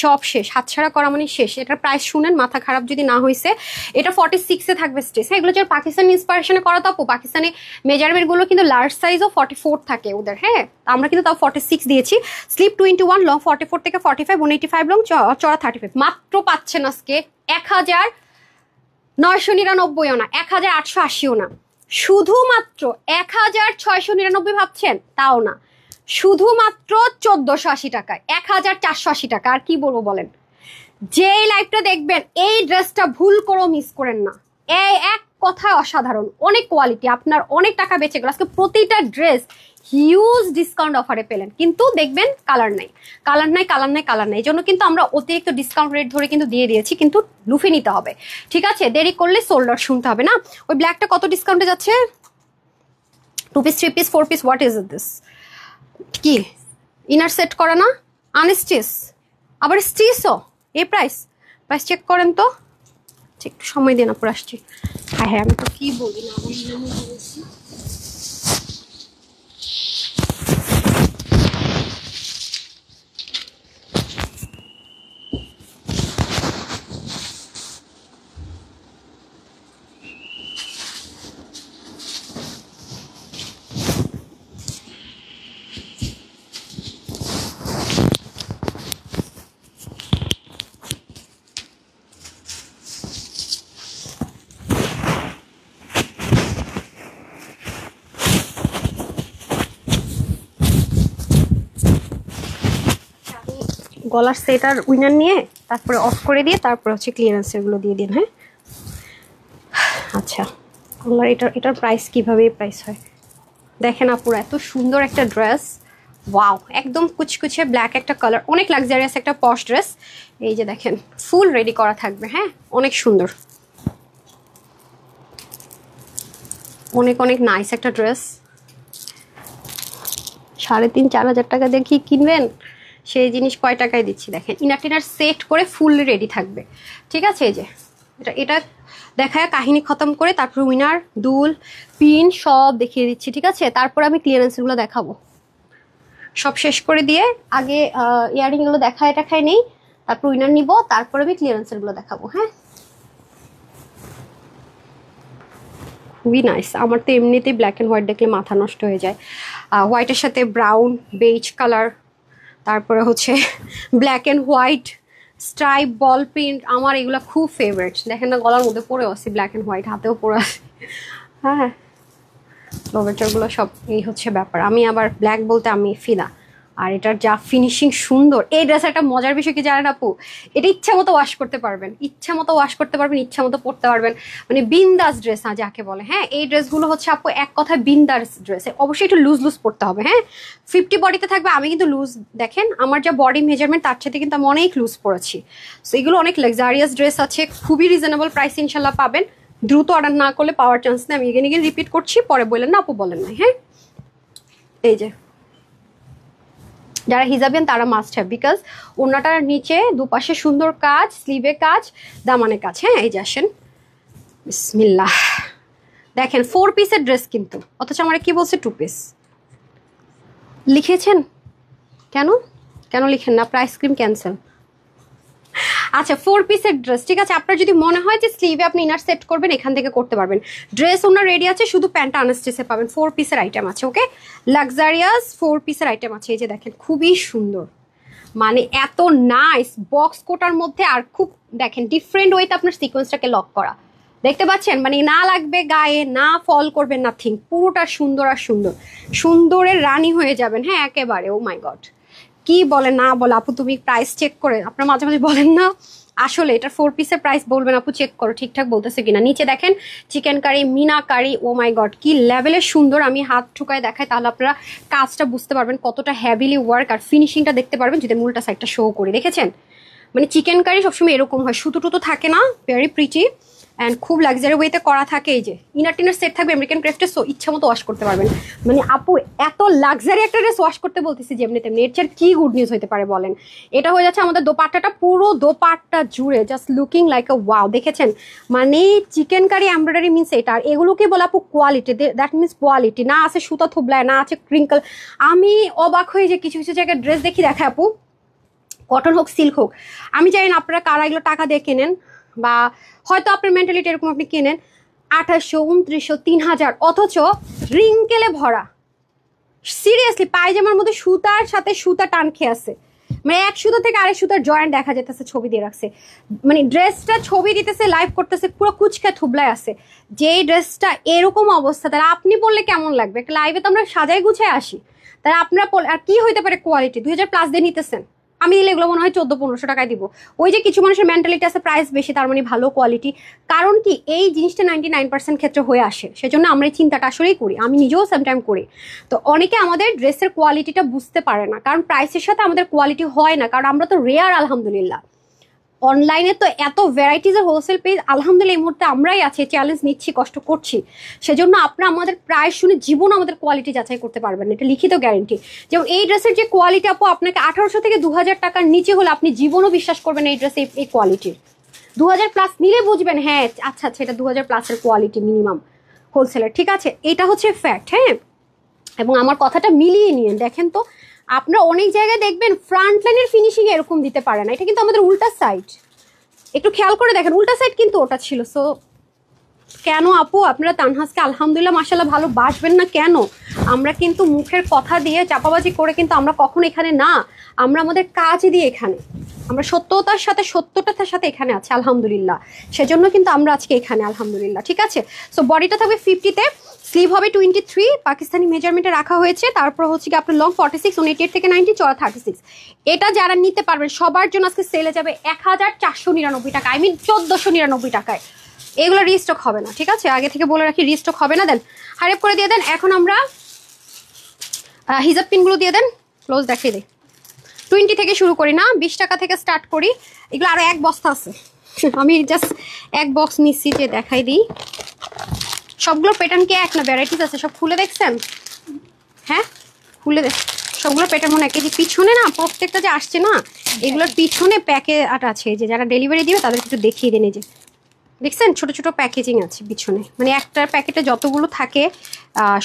S1: সব শেষ, হাতছাড়া করা মানে শেষ। এটার প্রাইস শুনেন, মাথা খারাপ যদি না হয়েছে। এটা 46-এ থাকবে স্টেজ। হ্যাঁ, এগুলো যারা পাকিস্তানি ইন্সপিরেশনে করা তো আপু, পাকিস্তানি মেজারমেন্ট গুলো কিন্তু লার্জ সাইজও 44 থাকে ওদের। হ্যাঁ, আমরা কিন্তু তাও 46 দিয়েছি। স্লিপ 21, লং 44 থেকে 45, 185 লং, চড়া 35। মাত্র পাচ্ছেন আজকে 1999ও না, 1880ও না, শুধুমাত্র 1699 ভাবছেন, তাও না, শুধুমাত্র 1480 টাকায়, 1480 টাকা। আর কি বলবো বলেন, যেই লাইভটা দেখবেন এই ড্রেসটা ভুল করে মিস করেন না। এই এক কথায় অসাধারণ, অনেক কোয়ালিটি, আপনার অনেক টাকা বেঁচে গেল। আজকে প্রতিটা ড্রেস হিউজ ডিসকাউন্ট অফারে পেলেন, কিন্তু দেখবেন কালার নাই, কালার নাই, কালার নাই, কালার নাই। এই জন্য কিন্তু আমরা অতিরিক্ত ডিসকাউন্ট রেট ধরে কিন্তু দিয়ে দিয়েছি, কিন্তু লুফে নিতে হবে, ঠিক আছে? দেরি করলে সোল্ড আউট শুনতে হবে না। ওই ব্ল্যাকটা কত ডিসকাউন্টে যাচ্ছে? 2 piece, 3 piece, 4 piece, what is this? কি ইনার সেট করা না, আনস্টিচ, আবার স্টিচও এই প্রাইস? প্রাইস চেক করেন তো, একটু সময় দিন, আপুর আসছি। হ্যাঁ হ্যাঁ, আমি তো কি বলি না, গলার সেটার উইনার নিয়ে তারপরে অফ করে দিয়ে তারপরে হচ্ছে ক্লিয়ারেন্সের গুলো দিয়ে দিন। হ্যাঁ আচ্ছা, গলার এটার প্রাইস কিভাবে প্রাইস হয় দেখেন আপুরা, এত সুন্দর একটা ড্রেস, ওয়াও, একদম কুচকুচে ব্ল্যাক একটা কালার, অনেক লাক্সারিয়াস একটা পশ ড্রেস। এই যে দেখেন ফুল রেডি করা থাকবে, হ্যাঁ অনেক সুন্দর, অনেক অনেক নাইস একটা ড্রেস। 3,500-4 হাজার টাকা দিয়ে কি কিনবেন, সেই জিনিস কয় টাকায় দিচ্ছি দেখেন। ইনার টিনার সেট করে ফুল রেডি থাকবে, ঠিক আছে? এই যে এটা দেখায় কাহিনী খতম করে তারপর উইনার, দুল, পিন সব দেখিয়ে দিচ্ছি, ঠিক আছে? তারপর আমি ক্লিয়ারেন্সগুলো দেখাবো, সব শেষ করে দিয়ে আগে ইয়ারিংগুলো দেখায় নেই, তারপর উইনার নিব, তারপর আমি ক্লিয়ারেন্সেরগুলো দেখাবো। হ্যাঁ খুবই নাইস। আমার তো এমনিতেই ব্ল্যাক অ্যান্ড হোয়াইট দেখলে মাথা নষ্ট হয়ে যায়। হোয়াইটের সাথে ব্রাউন, বেজ কালার, তারপরে হচ্ছে black and white stripe, ball print, আমার এগুলো খুব ফেভারিট। দেখেন না গলার মধ্যে পরে আসছি ব্ল্যাক অ্যান্ড হোয়াইট, হাতেও পরে আসি। হ্যাঁ লোভেটারগুলো সব এই হচ্ছে ব্যাপার। আমি আবার ব্ল্যাক বলতে আমি ফিদা। আর এটার যা ফিনিশিং সুন্দর। এই ড্রেস একটা মজার বিষয় কি জানেন আপু, এটা ইচ্ছা মতো ওয়াশ করতে পারবেন, ইচ্ছা মতো ওয়াশ করতে পারবেন, ইচ্ছা মতো পরতে পারবেন, মানে বিন্দাস ড্রেস না যাকে বলে। হ্যাঁ এই ড্রেসগুলো হচ্ছে আপু এক কথায় বিন্দাস ড্রেস। অবশ্যই একটু লুজ লুজ পরতে হবে। হ্যাঁ 50 বডিতে থাকবে, আমি কিন্তু লুজ, দেখেন আমার যা বডি মেজারমেন্ট তার সাথে কিন্তু আমি অনেক লুজ পরেছি। সো এগুলো অনেক লাক্সারিয়াস ড্রেস আছে, খুবই রিজনেবল প্রাইস ইনশাল্লাহ পাবেন। দ্রুত অর্ডার না করলে পাওয়ার চান্স নেই, আমি এগেন রিপিট করছি, পরে বললেন না আপু বলেন না। হ্যাঁ এই যে যারা হিজাবিয়ান তারা মাস্ট হ্যাভ, বিকজ ওনাটার নিচে দুপাশে সুন্দর কাজ, স্লিভে কাজ, দামানে কাজ। হ্যাঁ এই যে আসেন, বিসমিল্লাহ, দেখেন 4 পিসের ড্রেস কিন্তু, অথচ আমার কি বলছে 2 পিস লিখেছেন। কেন কেন লিখেন না? Price cream cancel. আচ্ছা 4 পিসের ড্রেস, ঠিক আছে? আপনার যদি মনে হয় যে স্লিভে আপনি ইনার সেট করবেন, এখান থেকে করতে পারবেন। ড্রেস ওনার রেডি আছে, শুধু প্যান্টটা আনস্টিচে পাবেন। 4 পিসের আইটেম আছে, ওকে? লাক্সারিয়াস 4 পিসের আইটেম আছে। এই যে দেখেন খুবই সুন্দর, মানে এত নাইস বক্স কোটার মধ্যে, আর খুব দেখেন ডিফারেন্ট ওয়েতে আপনার সিকোয়েন্সটাকে লক করা, দেখতে পাচ্ছেন? মানে না লাগবে গায়ে, না ফল করবে, নাথিং, পুরোটা সুন্দর আর সুন্দর, সুন্দরের রানী হয়ে যাবেন। হ্যাঁ একেবারে, ও মাই গড, কি বলে না বলে আপু, তুমি প্রাইস চেক করে, আপনার মাঝে মাঝে বলেন না আসলে এটা 4 পিসের প্রাইস বলবেন আপু, চেক করো ঠিকঠাক বলতেছে কিনা। নিচে দেখেন চিকেন কারি, মিনা কারি, ও মাই গড কি লেভেলের সুন্দর। আমি হাত ঠুকায় দেখাই, তাহলে আপনারা কাজটা বুঝতে পারবেন কতটা হেভিলি ওয়ার্ক, আর ফিনিশিংটা দেখতে পারবেন যদি মূলটা সাইডটা শো করে। দেখেছেন মানে চিকেন কারি সবসময় এরকম হয়, সুতো টুতো থাকে না, ভেরি প্রিটি অ্যান্ড খুব লাক্সারি ওয়েতে করা থাকে। এই যে ইনার টিনার সেট থাকবে আমেরিকান ক্রাফটের, সো ইচ্ছা মতো ওয়াশ করতে পারবেন। মানে আপু এত লাক্সারি একটা ড্রেস ওয়াশ করতে বলতেছি যেমনি তেমনি, এর চেয়ে কি গুড নিউজ হতে পারে বলেন? এটা হয়ে যাচ্ছে আমাদের দোপাট্টাটা, পুরো দোপাট্টা জুড়ে জাস্ট লুকিং লাইক আ ওয়াও। দেখেছেন মানে চিকেন কারি এমব্রয়ডারি মিনস এটা, আর এগুলোকে বলে আপু কোয়ালিটি, দ্যাট মিনস কোয়ালিটি। না আছে সুতা থুবলায়, না আছে ক্রিঙ্কল। আমি অবাক হয়ে যে কিছু কিছু জায়গায় ড্রেস দেখি, দেখায় আপু কটন হোক সিল্ক হোক, আমি জানি না আপনারা কারা এগুলো টাকা দিয়ে কেনেন, বা হয়তো আপনার মেন্টালিটি এরকম, আপনি কেনেন 2800, 2900, 3000, অথচ রিঙ্কেলে ভরা। সিরিয়াসলি পায়জামার মধ্যে সুতার সাথে সুতা টান খেয়ে আছে, মানে এক সুতো থেকে আরেক সুতার জয়েন্ট দেখা যেতেছে, ছবি দিয়ে রাখছে। মানে ড্রেসটা ছবি দিতেছে, লাইভ করতেছে, পুরো কুচকা থুবলায় আছে। যেই ড্রেসটা এরকম অবস্থা, তাহলে আপনি বললে কেমন লাগবে? একটা লাইভে তো আমরা সাজাই গুছায় আসি, তাহলে আপনারা আর কি হইতে পারে কোয়ালিটি? 2000 প্লাস দিয়ে নিতেছেন, আমি দিলে এগুলো মনে হয় 1400-1500 টাকায় দিব। ওই যে কিছু মানুষের মেন্টালিটি আছে প্রাইস বেশি তার মানে ভালো কোয়ালিটি, কারণ কি এই জিনিসটা 99% ক্ষেত্রে হয়ে আসে, সেজন্য আমরা এই চিন্তাটা আসলেই করি, আমি নিজেও সামটাইম করি। তো অনেকে আমাদের ড্রেসের কোয়ালিটিটা বুঝতে পারে না, কারণ প্রাইসের সাথে আমাদের কোয়ালিটি হয় না, কারণ আমরা তো রেয়ার আলহামদুলিল্লাহ। অনলাইনে তো এত ভ্যারাইটিজের হোলসেল পেজ আলহামদুলিল্লাহ এই মুহূর্তে আমরাই আছি, চ্যালেঞ্জ নিচ্ছি, কষ্ট করছি। সেজন্য আপনারা আমাদের প্রাইস শুনে জীবন আমাদের কোয়ালিটি যাচাই করতে পারবেন না, এটা লিখিত গ্যারেন্টি। যেমন এই ড্রেসের যে কোয়ালিটি আপু, আপনাকে 1800 থেকে 2000 টাকার নিচে হলে আপনি জীবনও বিশ্বাস করবেন এই ড্রেসে এই কোয়ালিটির। 2000 প্লাস নিলে বুঝবেন হ্যাঁ আচ্ছা আচ্ছা এটা 2000 প্লাসের কোয়ালিটি মিনিমাম হোলসেলের, ঠিক আছে, এটা হচ্ছে ফ্যাক্ট। হ্যাঁ, এবং আমার কথাটা মিলিয়ে নিয়ে দেখেন তো, আপনারা অনেক জায়গায় দেখবেন ফ্রন্ট লাইনের ফিনিশিং এরকম দিতে পারে না, এটা কিন্তু আমাদের উল্টা সাইড, একটু খেয়াল করে দেখেন উল্টা সাইড কিন্তু ওটা ছিল। সো কেন আপু আপনারা তানহাসকে আলহামদুলিল্লাহ মাশাআল্লাহ ভালো বাসবেন না কেন? আমরা কিন্তু মুখের কথা দিয়ে চাপাবাজি করে কিন্তু আমরা কখনো এখানে না, আমরা আমাদের কাজ দিয়ে এখানে, আমরা সত্যতার সাথে এখানে আছে আলহামদুলিল্লাহ, সেজন্য কিন্তু আমরা আজকে এখানে আলহামদুলিল্লাহ, ঠিক আছে। সো বডিটা থাকবে 50-তে, স্লিভ হবে 23 পাকিস্তানি মেজারমেন্টে রাখা হয়েছে, তারপর হচ্ছে কি আপনার লং 46, 88 থেকে 90, চড়া 36। এটা যারা নিতে পারবেন সবার জন্য আজকে সেলে যাবে 1499 টাকা, 1499 টাকায়। এগুলো রিস্টক হবে না, ঠিক আছে, আগে থেকে বলে রাখি রিস্টক হবে না। দেন হাইপ করে দিয়ে দেন। এখন আমরা হিজাব পিনগুলো দিয়ে দেন, ক্লোজ দেখিয়ে দিই। 20 থেকে শুরু করি না, 20 টাকা থেকে স্টার্ট করি। এগুলো আরো এক বস্তা আছে, আমি জাস্ট এক বক্স নিচ্ছি যে দেখাই দিই। সবগুলো প্যাটার্ন কি এক না ভ্যারাইটিস আছে? সব খুলে দেখছেন? হ্যাঁ খুলে দেখ, সবগুলো প্যাটার্ন মনে এক। যে পিছনে না প্রত্যেকটা যে আসছে না, এগুলোর পিছনে প্যাকেট আছে, যে যারা ডেলিভারি দিবে তাদের একটু দেখিয়ে দেন। এই যে দেখছেন ছোট ছোট প্যাকেজিং আছে পিছনে, মানে একটা প্যাকেটে যতগুলো থাকে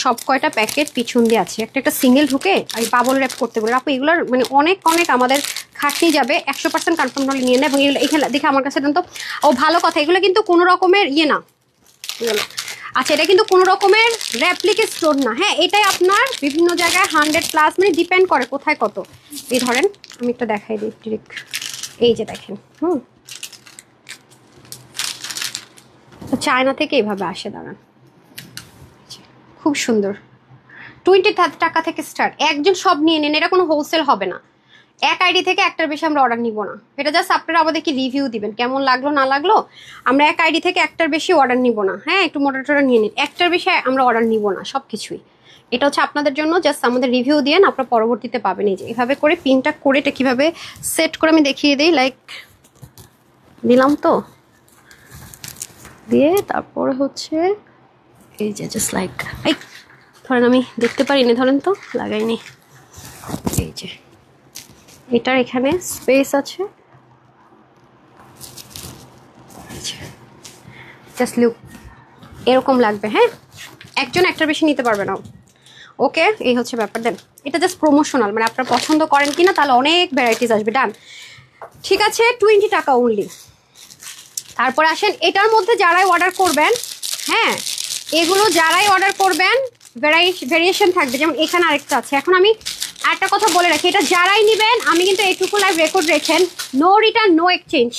S1: সব কয়টা প্যাকেট পিছন দিয়ে আছে, একটা সিঙ্গেল ঢুকে আর বাবল র্যাপ করতে বলে। আপু এগুলোর মানে অনেক অনেক আমাদের খাটনি যাবে, 100% কনফার্ম হলে নিয়ে নেয়। এবং এগুলো এখানে দেখে আমার কাছে দেন তো। ও ভালো কথা, এগুলো কিন্তু কোনো রকমের ইয়ে না, আচ্ছা এটা কিন্তু কোনো রকমের রেপ্লিকেট স্টোন না। হ্যাঁ এটাই আপনার বিভিন্ন জায়গায় 100+, মানে ডিপেন্ড করে কোথায় কত। এই ধরেন আমি একটা দেখাই দিই ডিরেক্ট, এই যে দেখেন চায়না থেকে এইভাবে আসে, দাঁড়ান খুব সুন্দর। 20 টাকা থেকে স্টার্ট, একজন সব নিয়ে নেন, এটা কোনো হোলসেল হবে না। এক আইডি থেকে একটার বেশি আমরা অর্ডার নিব না, এটা জাস্ট আপনারা আমাদেরকে রিভিউ দিবেন কেমন লাগলো না লাগলো। আমরা এক আইডি থেকে একটার বেশি অর্ডার নিব না। হ্যাঁ একটু মোটা টোটা নিয়ে নিন, একটার বেশি আমরা অর্ডার নিব না সব কিছুই। এটা হচ্ছে আপনাদের জন্য, জাস্ট আমাদের রিভিউ দিয়ে আপনারা পরবর্তীতে পাবেন। এই যে এভাবে করে পিনটা করে এটা কীভাবে সেট করে আমি দেখিয়ে দিই, লাইক দিলাম তো দিয়ে, তারপরে হচ্ছে এই যে জাস্ট লাইক এই ধরেন আমি দেখতে পারিনি, ধরেন তো লাগাইনি। এই যে এটার এখানে স্পেস আছে, জাস্ট লুক এরকম লাগবে। হ্যাঁ একজন একটার বেশি নিতে পারবে না। ওকে এই হচ্ছে ব্যাপার। দেন এটা জাস্ট প্রমোশনাল, মানে আপনারা পছন্দ করেন কিনা তাহলে অনেক ভ্যারাইটিস আসবে। ডান, ঠিক আছে 20 টাকা অনলি। তারপর আসেন এটার মধ্যে যারাই অর্ডার করবেন, হ্যাঁ এগুলো যারাই অর্ডার করবেন ভেরিয়েশন থাকবে। যেমন এখানে আরেকটা আছে। এখন আমি একটা কথা বলে রাখি, এটা যারাই নেবেন আমি কিন্তু এইটুকু লাইভ রেকর্ড রেখেন, no return no exchange,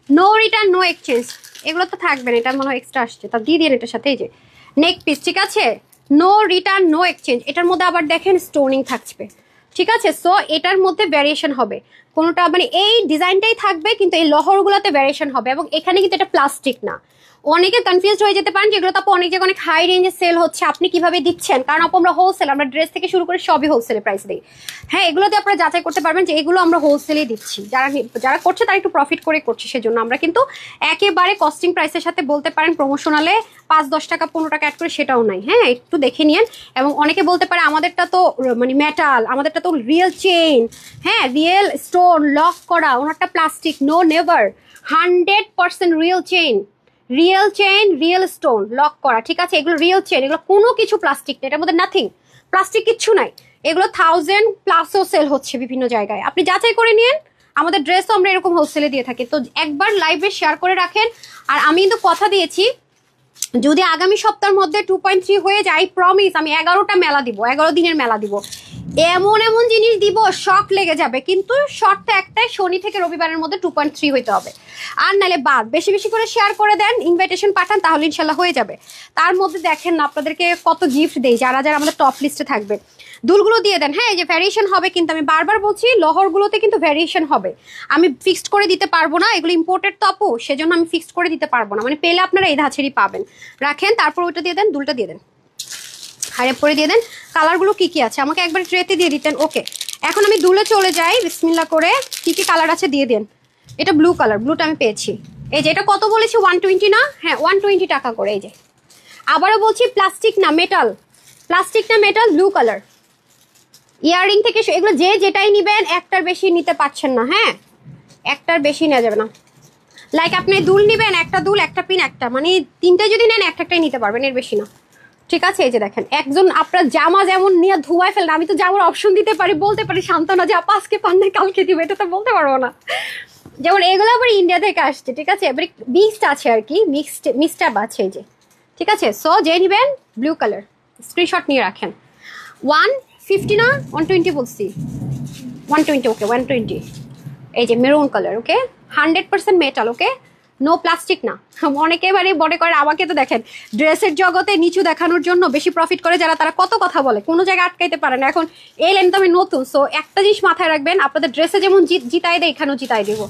S1: no return no exchange. এগুলো তো থাকবে না, এটা মনে হয় এক্সট্রা আসছে, তা দিয়ে দিন এটার সাথে। এই যে নেক পিস, ঠিক আছে, নো রিটার্ন নো এক্সচেঞ্জ। এটার মধ্যে আবার দেখেন স্টোনিং থাকবে, ঠিক আছে। সো এটার মধ্যে ভ্যারিয়েশন হবে, কোনোটা মানে এই ডিজাইনটাই থাকবে কিন্তু এই লহরগুলোতে ভ্যারিয়েশন হবে। এবং এখানে কিন্তু এটা প্লাস্টিক না। অনেকে কনফিউজ হয়ে যেতে পারেন যেগুলো তো আপু অনেক জায়গায় অনেক হাই রেঞ্জে সেল হচ্ছে, আপনি কিভাবে দিচ্ছেন? কারণ আপু আমরা হোলসেল, আমরা ড্রেস থেকে শুরু করে সবই হোলসেলে প্রাইস দিই। হ্যাঁ এগুলোতে আপনারা যাচাই করতে পারবেন যে এগুলো আমরা হোলসেলেই দিচ্ছি, যারা করছে তারা একটু প্রফিট করে করছে। সেজন্য আমরা কিন্তু একেবারে কস্টিং প্রাইসের সাথে বলতে পারেন প্রমোশনালে 5-10 টাকা 15 টাকা অ্যাড করে সেটাও নাই। হ্যাঁ একটু দেখে নিন। এবং অনেকে বলতে পারে আমাদেরটা তো মানে মেটাল, আমাদেরটা তো রিয়েল চেইন, হ্যাঁ রিয়েল স্টোন লক করা, ওনারটা plastic. No never, 100% real chain, real chain real stone lock করা, ঠিক আছে। এগুলো রিয়েল চেইন, এগুলো কোনো কিছু প্লাস্টিক নেই, এটার মধ্যে নাথিং প্লাস্টিক কিচ্ছু নাই। এগুলো 1000+ও সেল হচ্ছে বিভিন্ন জায়গায়, আপনি যাচাই করে নিন। আমাদের ড্রেসও আমরা এরকম হোলসেলে দিয়ে থাকি। তো একবার লাইভে শেয়ার করে রাখেন। আর আমি কিন্তু কথা দিয়েছি যদি আগামী সপ্তাহের মধ্যে 2.3 হয়ে যায়, প্রমিস আমি 11টা মেলা দিব, 11 দিনের মেলা দিব। এমন এমন জিনিস দিব শক লেগে যাবে, কিন্তু শর্ট একটাই, শনি থেকে রবিবারের মধ্যে 2.3 হইতে হবে। আর নাহলে বাদ, বেশি বেশি করে শেয়ার করে দেন, ইনভাইটেশন পাঠান, তাহলে ইনশাল্লাহ হয়ে যাবে। তার মধ্যে দেখেন না আপনাদেরকে কত গিফট দেই যারা যারা আমাদের টপ লিস্টে থাকবে। দুলগুলো দিয়ে দেন, হ্যাঁ এই যে ভ্যারিয়েশন হবে, কিন্তু আমি বারবার বলছি লহরগুলোতে কিন্তু ভ্যারিয়েশন হবে। আমি ফিক্সড করে দিতে পারবো না, এগুলো ইম্পোর্টেড তো আপু, সেজন্য আমি ফিক্সড করে দিতে পারবো না। মানে পেলে আপনারা এই ধাঁচেরই পাবেন। রাখেন, তারপর ওইটা দিয়ে দেন, দুলটা দিয়ে দেন, হাইপ করে দিয়ে দেন। কালারগুলো কি কি আছে আমাকে একবার ট্রেতে দিয়ে দিতেন। ওকে, এখন আমি দুলে চলে যাই, বিসমিল্লাহ করে কি কি কালার আছে দিয়ে দেন। এটা ব্লু কালার, ব্লুটা আমি পেয়েছি। এই যে এটা কত বলেছি 120 না? হ্যাঁ 120 টাকা করে। এই যে আবারও বলছি প্লাস্টিক না মেটাল, প্লাস্টিক না মেটাল, ব্লু কালার। ইয়াররিং থেকে এগুলো যে যেটাই নিবেন একটার বেশি নিতে পারছেন না, হ্যাঁ একটার বেশি নেওয়া যাবে না। লাইক আপনি দুল নিবেন, একটা দুল একটা পিন একটা, মানে তিনটা যদি নেন একটাই নিতে পারবেন, এর বেশি না। ঠিক আছে, এই যে দেখেন একজন আপনার জামা যেমন নিয়ে ধুয়ায় ফেলেন, আমি তো জামার অপশন দিতে পারি, বলতে পারি সান্ত্বনা যে আপা আজকে পান নাই কালকে দিব, এটা তো বলতে পারবো না। যেমন এগুলো আবার ইন্ডিয়া থেকে আসছে, ঠিক আছে, এবার মিক্সড আছে আর কি, মিক্সড আছে এই যে। ঠিক আছে, সো যে নিবেন ব্লু কালার স্ক্রিনশট নিয়ে রাখেন। 150 না 120 বলছি, 120। ওকে 120। এই যে মেরুন কালার, ওকে 100% মেটাল, ওকে নো প্লাস্টিক না। অনেকে এবারে মনে করে, আমাকে তো দেখেন ড্রেসের জগতে নিচু দেখানোর জন্য বেশি প্রফিট করে যারা, তারা কত কথা বলে, কোনো জায়গায় আটকাইতে পারে না। এখন এই লাইন তো আমি নতুন, সো একটা জিনিস মাথায় রাখবেন, আপনাদের ড্রেসে যেমন জিতাই দেয় এখানেও জিতাই দেবো।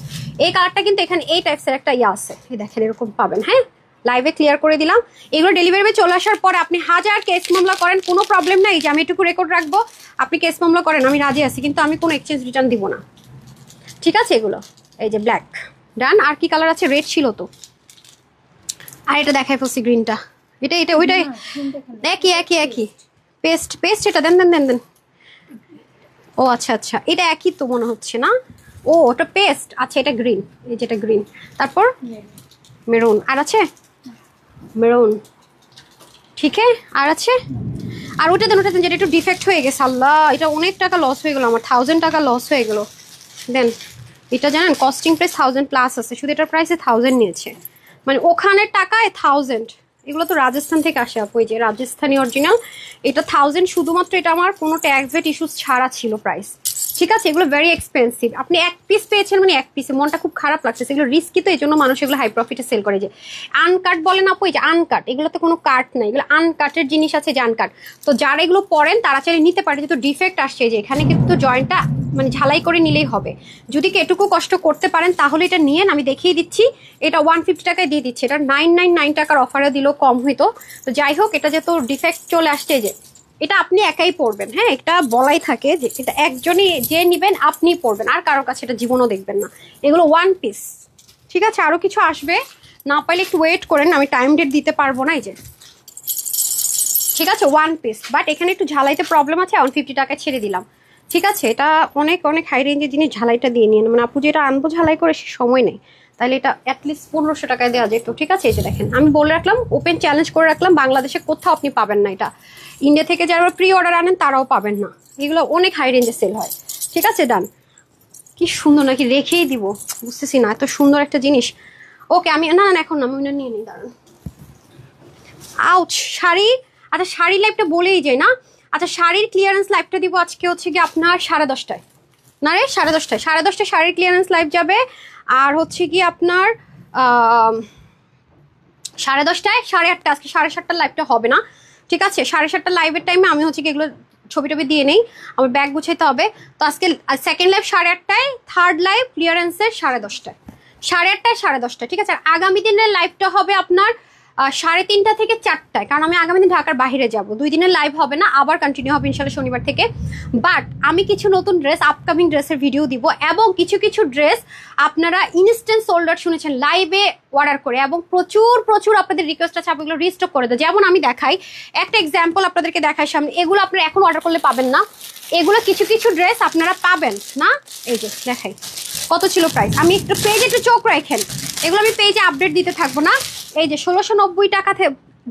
S1: এই কালারটা কিন্তু এখানে এই টাইপসের একটা ইয়ে আছে, এই দেখেন এরকম পাবেন। হ্যাঁ লাইভে ক্লিয়ার করে দিলাম। এগুলো ডেলিভারি চলে আসার পরে আপনি হাজার কেস মামলা করেন, কোনো প্রবলেম নাই, যে আমি এটুকু রেকর্ড রাখবো, আপনি কেস মামলা করেন, আমি রাজি আছি, কিন্তু আমি কোনো এক্সচেঞ্জ রিটার্ন দিব না। ঠিক আছে, এগুলো এই যে ব্ল্যাক ডান। আর কি কালার আছে? রেড ছিল তো, আর এটা দেখাই ফেলছি গ্রিনটা, এটা এটা ওইটাই একই একই একই পেস্ট পেস্ট, এটা দেন দেন দেন দেন। ও আচ্ছা আচ্ছা, এটা একই তো মনে হচ্ছে না? ও ওটা পেস্ট, আচ্ছা এটা গ্রিন, এই যেটা গ্রিন, তারপর মেরুন, আর আছে মেরুন, ঠিক আছে আর আছে। আর ওটা দেন, ওটা দেন যেটা একটু ডিফেক্ট হয়ে গেছে। আল্লাহ, এটা অনেক টাকা লস হয়ে গেলো আমার, 1000 টাকা লস হয়ে গেলো। দেন এটা জানেন কস্টিং প্রাইস 1000 প্লাস আছে, শুধু এটার প্রাইসে 1000 নিয়েছে, মানে ওখানের টাকায় 1000। এগুলো তো রাজস্থান থেকে আসে আপু, এই যে রাজস্থানী অরিজিনাল, এটা 1000 শুধুমাত্র। এটা আমার কোনো ট্যাক্স ভ্যাট ইস্যুস ছাড়া ছিল প্রাইস। ঠিক আছে, এগুলো ভেরি এক্সপেন্সিভ। আপনি এক পিস পেয়েছেন মানে এক পিসে, মনটা খুব খারাপ লাগছে। এগুলো রিস্কি, তো এই জন্য মানুষ এগুলো হাই প্রফিটে সেল করে। যে আনকাট বলেন আপু, এই যে আনকাট, এগুলোতে কোনো কাট নাই, এগুলো আনকাটের জিনিস আছে, যে আনকাট। তো যারা এগুলো পরেন তারা চাইলে নিতে পারে, যেহেতু ডিফেক্ট আসছে। যে এখানে কিন্তু জয়েন্টটা মানে ঝালাই করে নিলেই হবে। যদি কি এটুকু কষ্ট করতে পারেন তাহলে এটা নিয়েন, আমি দেখিয়ে দিচ্ছি। এটা 150 টাকায় দিয়ে দিচ্ছি, এটা 999 টাকার অফারে দিলেও কম হইতো। তো যাই হোক, এটা যেহেতু ডিফেক্ট চলে আসছে, যে এটা আপনি একাই পড়বেন। হ্যাঁ, এটা বলাই থাকে যে এটা একজনই যে নিবেন আপনি পড়বেন, আর কারোর কাছে এটা জীবনও দেখবেন না। এগুলো ওয়ান পিস। ঠিক আছে, আরো কিছু আসবে, না পাইলে একটু ওয়েট করেন, আমি টাইম ডেট দিতে পারবো না। এই যে ঠিক আছে ওয়ান পিস, বাট এখানে একটু ঝালাইতে প্রবলেম আছে, 150 টাকায় ছেড়ে দিলাম। ঠিক আছে, এটা অনেক অনেক হাই রেঞ্জের জিনিস, ঝালাইটা দিয়ে নিন। মানে আপু যেটা আনবো ঝালাই করে সে সময় নেই, তাহলে এটা অ্যাটলিস্ট 1500 টাকায় দেওয়া যেত। ঠিক আছে, এই যে দেখেন, আমি বলে রাখলাম, ওপেন চ্যালেঞ্জ করে রাখলাম, বাংলাদেশে কোথাও আপনি পাবেন না এটা। ইন্ডিয়া থেকে যারা প্রি অর্ডার আনেন তারাও পাবেন না, এগুলো অনেক হাই রেঞ্জে সেল হয়। ঠিক আছে ডান। কি সুন্দর, নাকি রেখেই দিব, বুঝতেছি না, এত সুন্দর একটা জিনিস। ওকে, আমি না না এখন না, আমি নিয়ে নিই, দাঁড়ান। আউচ, শাড়ি। আচ্ছা শাড়ি লাইভটা বলেই যায় না। আচ্ছা শাড়ির ক্লিয়ারেন্স লাইভটা দিব আজকে হচ্ছে কি আপনার 10:30টায়, না রে 10:30টায়, 10:30টায় শাড়ির ক্লিয়ারেন্স লাইভ যাবে। আর হচ্ছে কি আপনার 10:30টায়, 8:30, আজকে 7:30টার লাইভটা হবে না। ঠিক আছে, 7:30টার লাইভের টাইমে আমি হচ্ছে কি এগুলো ছবি টবি দিয়ে নেই, আমার ব্যাগ গুছাইতে হবে। তো আজকে সেকেন্ড লাইভ 8:30টায়, থার্ড লাইভ ক্লিয়ারেন্সের 10:30টায়, 8:30টায় 10:30টায়। ঠিক আছে, আর আগামী দিনের লাইভটা হবে আপনার 3:30টা থেকে 4টায়, কারণ আমি আগামী দিন ঢাকার বাইরে যাব, 2 দিনের লাইভ হবে না, আবার কন্টিনিউ হবে ইনশাল্লাহ শনিবার থেকে। বাট আমি কিছু নতুন ড্রেস, আপকামিং ড্রেসের ভিডিও দিব, এবং কিছু কিছু ড্রেস আপনারা ইনস্ট্যান্ট সোল্ড আউট শুনেছেন লাইভে অর্ডার করে, এবং প্রচুর প্রচুর আপনাদের রিকোয়েস্ট আছে আপনাগুলো রিস্টক করে দেয়। যেমন আমি দেখাই একটা এক্সাম্পল, আপনাদেরকে দেখাই সামনে, এগুলো আপনারা এখন অর্ডার করলে পাবেন না, এগুলো কিছু কিছু ড্রেস আপনারা পাবেন না। এই যে দেখাই কত ছিল প্রাইস, আমি একটু পেজে একটু চোখ রাখেন, এগুলো আমি পেজে আপডেট দিতে থাকবো না। এই যে 1690 টাকা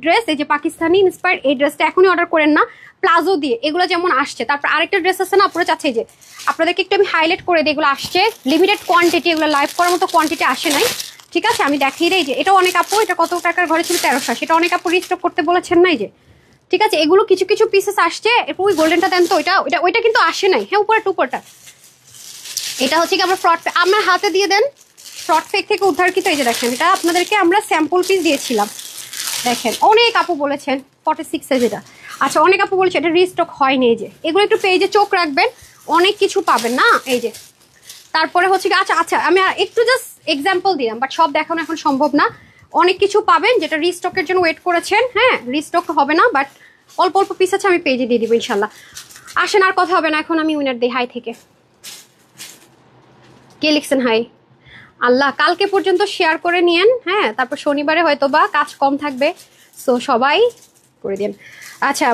S1: ড্রেস, এই যে পাকিস্তানি ইন্সপায়ার্ড, এই ড্রেসটা এখনই অর্ডার করেন না, প্লাজো দিয়ে, এগুলো যেমন আসছে। তারপর আরেকটা ড্রেস আছে না আপনারা চাচ্ছে, যে আপনাদেরকে একটু আমি হাইলাইট করে দিই, এগুলো আসছে লিমিটেড কোয়ান্টিটি, এগুলো লাইভ করার মতো কোয়ান্টিটি আসে নাই। ঠিক আছে, আমি দেখিয়ে দিই, যে এটা অনেক আপু, এটা কত টাকার ঘরে ছিল 1300, সেটা অনেক আপু রিস্টক করতে বলেছেন নাই যে। ঠিক আছে, এগুলো কিছু কিছু পিসেস আসছে। এরপর ওই গোল্ডেনটা দেন তো, ওইটা কিন্তু আসে নাই। হ্যাঁ, উপরটা এটা হচ্ছে কি আমরা ফ্রড, আমার হাতে দিয়ে দেন, ফ্রড ফেক থেকে উদ্ধারকৃত। এই যে দেখেন, এটা আপনাদেরকে আমরা স্যাম্পল পিস দিয়েছিলাম। দেখেন অনেক আপু বলেছেন 46 সাইজ এটা। আচ্ছা, অনেক আপু বলেছে এটা রিস্টক হয়নি। এই যে এগুলো একটু পেজে চোখ রাখবেন, অনেক কিছু পাবেন না। এই যে তারপরে হচ্ছে কি, আচ্ছা আমি একটু জাস্ট এক্সাম্পল দিলাম, বাট সব দেখানো এখন সম্ভব না। অনেক কিছু পাবেন যেটা রিস্টকের জন্য ওয়েট করেছেন। হ্যাঁ, রিস্টক হবে না, বাট অল্প অল্প পিস আছে, আমি পেজে দিয়ে দিব ইনশাল্লাহ। আসেন, আর কথা হবে না, এখন আমি উইনার দিই। হাই থেকে কে লিখছেন হাই? আল্লাহ, কালকে পর্যন্ত শেয়ার করে নিয়েন। হ্যাঁ, তারপর শনিবারে হয়তো বা কাজ কম থাকবে, সো সবাই করে দিন। আচ্ছা,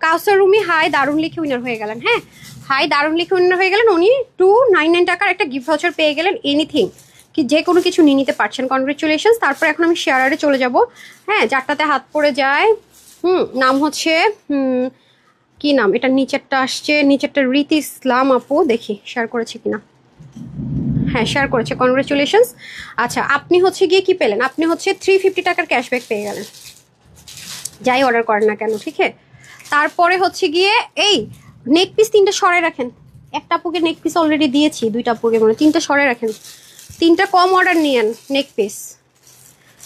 S1: কাউসার রুমি হাই, দারুণ লিখে উইনার হয়ে গেলেন। হ্যাঁ, হাই, দারুণ লিখে উইনার হয়ে গেলেন। উনি 299 টাকার একটা গিফট ভাউচার পেয়ে গেলেন। এনিথিং কি যে কোনো কিছু নিয়ে নিতে পারছেন, কনগ্রেচুলেশনস। তারপর এখন আমি শেয়ারে চলে যাব। হ্যাঁ, যারটাতে হাত পড়ে যায়, নাম হচ্ছে কি নাম, এটা নিচেরটা আসছে, নিচেরটা রীতি ইসলাম আপু, দেখি শেয়ার করেছে কিনা। হ্যাঁ, শেয়ার করেছে, কনগ্রেচুলেশনস। আচ্ছা, আপনি হচ্ছে গিয়ে কি পেলেন? আপনি হচ্ছে 350 টাকার ক্যাশব্যাক পেয়ে গেলেন, যাই অর্ডার করেন না কেন। ঠিক আছে, তারপরে হচ্ছে গিয়ে এই নেক পিস 3টা সরাই রাখেন। একটা আপুকে নেক পিস অলরেডি দিয়েছি, 2টা আপুকে মানে 3টা সরাই রাখেন। 3টা কম অর্ডার নিয়েন নেক পিস।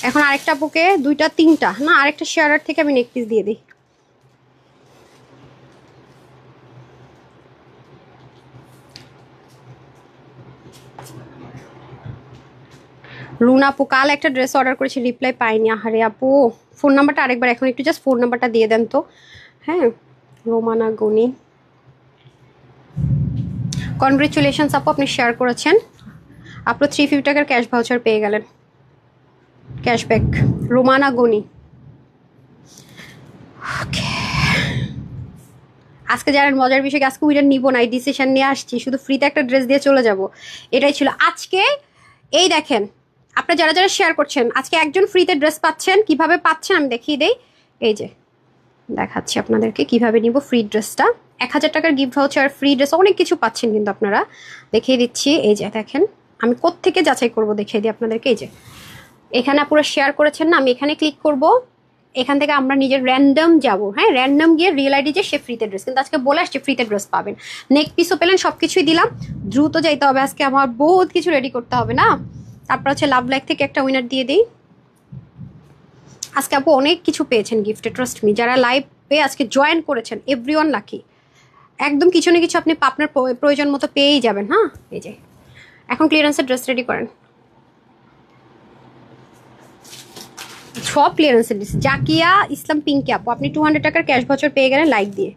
S1: এখন আরেকটা আপুকে 2টা 3টা না, আরেকটা শেয়ারার থেকে আমি নেক পিস দিয়ে দিই। রুনা আপু কাল একটা ড্রেস অর্ডার করেছি, রিপ্লাই পাইনি। আহারে আপু, ফোন নাম্বারটা আরেকবার, এখন একটু জাস্ট ফোন নাম্বারটা দিয়ে দেন তো। হ্যাঁ, রোমানা গনি, কনগ্রেচুলেশনস আপু, আপনি শেয়ার করেছেন। আপনি 350 টাকার ক্যাশ ভাউচার পেয়ে গেলেন, ক্যাশব্যাক। রোমানা গনি, আজকে জানেন মজার বিষয়, আজকে উইনার নিব না, এই ডিসিশন নিয়ে আসছি, শুধু ফ্রিতে একটা ড্রেস দিয়ে চলে যাব, এটাই ছিল আজকে। এই দেখেন, আপনারা যারা যারা শেয়ার করছেন, আজকে একজন ফ্রিতে ড্রেস পাচ্ছেন। কিভাবে পাচ্ছেন আমি দেখিয়ে দেই। এই যে দেখাচ্ছি আপনাদেরকে কিভাবে নিব ফ্রি ড্রেসটা। 1000 টাকার গিফট ভাউচার, ফ্রি ড্রেস, অনেক কিছু পাচ্ছেন কিন্তু আপনারা। দেখিয়ে দিচ্ছি, এই যে দেখেন, আমি কোত্থেকে যাচাই করব দেখিয়ে দিই আপনাদেরকে। এই যে এখানে পুরো শেয়ার করেছেন না, আমি এখানে ক্লিক করব। এখান থেকে আমরা নিজের র্যান্ডম যাব। হ্যাঁ, র্যান্ডম গিয়ে রিয়েল আইডি যে সে ফ্রিতে ড্রেস, কিন্তু আজকে বলে আসছে ফ্রিতে ড্রেস পাবেন। নেক পিসও পেলেন, সব কিছুই দিলাম। দ্রুত যাইতে হবে আজকে, আমার বহুত কিছু রেডি করতে হবে না। তারপর হচ্ছে লাভ লাইক থেকে একটা উইনার দিয়ে দিই। আজকে আপু অনেক কিছু পেয়েছেন গিফটে, ট্রাস্ট মি। যারা লাইভে আজকে জয়েন করেছেন, এভরিওয়ান লাকি। একদম কিছু না কিছু আপনি আপনার প্রয়োজন মতো পেয়েই যাবেন। হ্যাঁ, এই যে এখন ক্লিয়ারেন্সের ড্রেস রেডি করেন, সব ক্লিয়ারেন্সের ড্রেস। জাকিয়া ইসলাম পিঙ্কি আপু, আপনি 200 টাকার ক্যাশ ভাউচার পেয়ে গেলেন লাইক দিয়ে।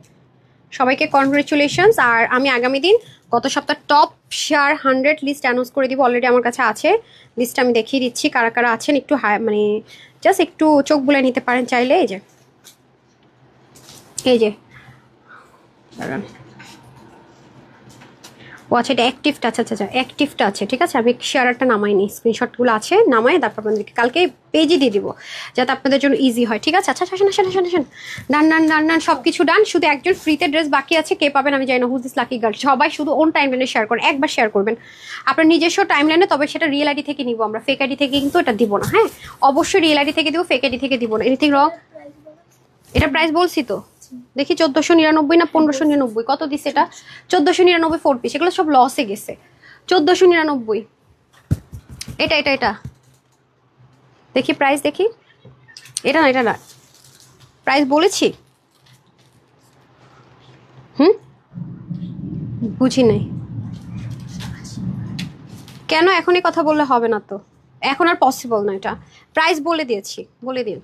S1: সবাইকে কনগ্রেচুলেশনস। আর আমি আগামী দিন গত সপ্তাহ টপ শেয়ার 100 লিস্ট অ্যানাউন্স করে দিব। অলরেডি আমার কাছে আছে লিস্ট, আমি দেখিয়ে দিচ্ছি কারা কারা আছেন। একটু মানে জাস্ট একটু চোখ বুলে নিতে পারেন চাইলে। এই যে ও আচ্ছা, এটা অ্যাক্টিভটা, আচ্ছা আচ্ছা অ্যাক্টিভটা আছে। ঠিক আছে, আমি শেয়ারটা নামাইনি, স্ক্রিনশটগুলো আছে, নামাই তারপর আপনাদেরকে কালকে পেজে দিয়ে দিব, যাতে আপনাদের জন্য ইজি হয়। ঠিক আছে, আচ্ছা আসেন আসেন আসেন আসেন, ডান সব কিছু ডান। শুধু একজন ফ্রিতে ড্রেস বাকি আছে, কে পাবেন আমি জানি না। Who's this lucky girl. সবাই শুধু ওন টাইম লাইনে শেয়ার করেন, একবার শেয়ার করবেন আপনার নিজস্ব টাইম লাইনে, তবে সেটা রিয়েল আইডি থেকে নিব আমরা, ফেক আইডি থেকে কিন্তু এটা দিব না। হ্যাঁ, অবশ্যই রিয়েল আইডি থেকে দিব, ফেক আইডি থেকে দিব না। Anything wrong? এটা প্রাইস বলছি তো, দেখি 1499 না 1599, কত দিচ্ছে এটা? 1499 4 পিস, এগুলো সব লসে গেছে। 1499, এটা এটা এটা দেখি প্রাইস, দেখি। এটা না প্রাইস বলেছি। বুঝি নাই কেন, এখনই কথা বললে হবে না তো, এখন আর পসিবল না। এটা প্রাইস বলে দিয়েছি, বলে দিন।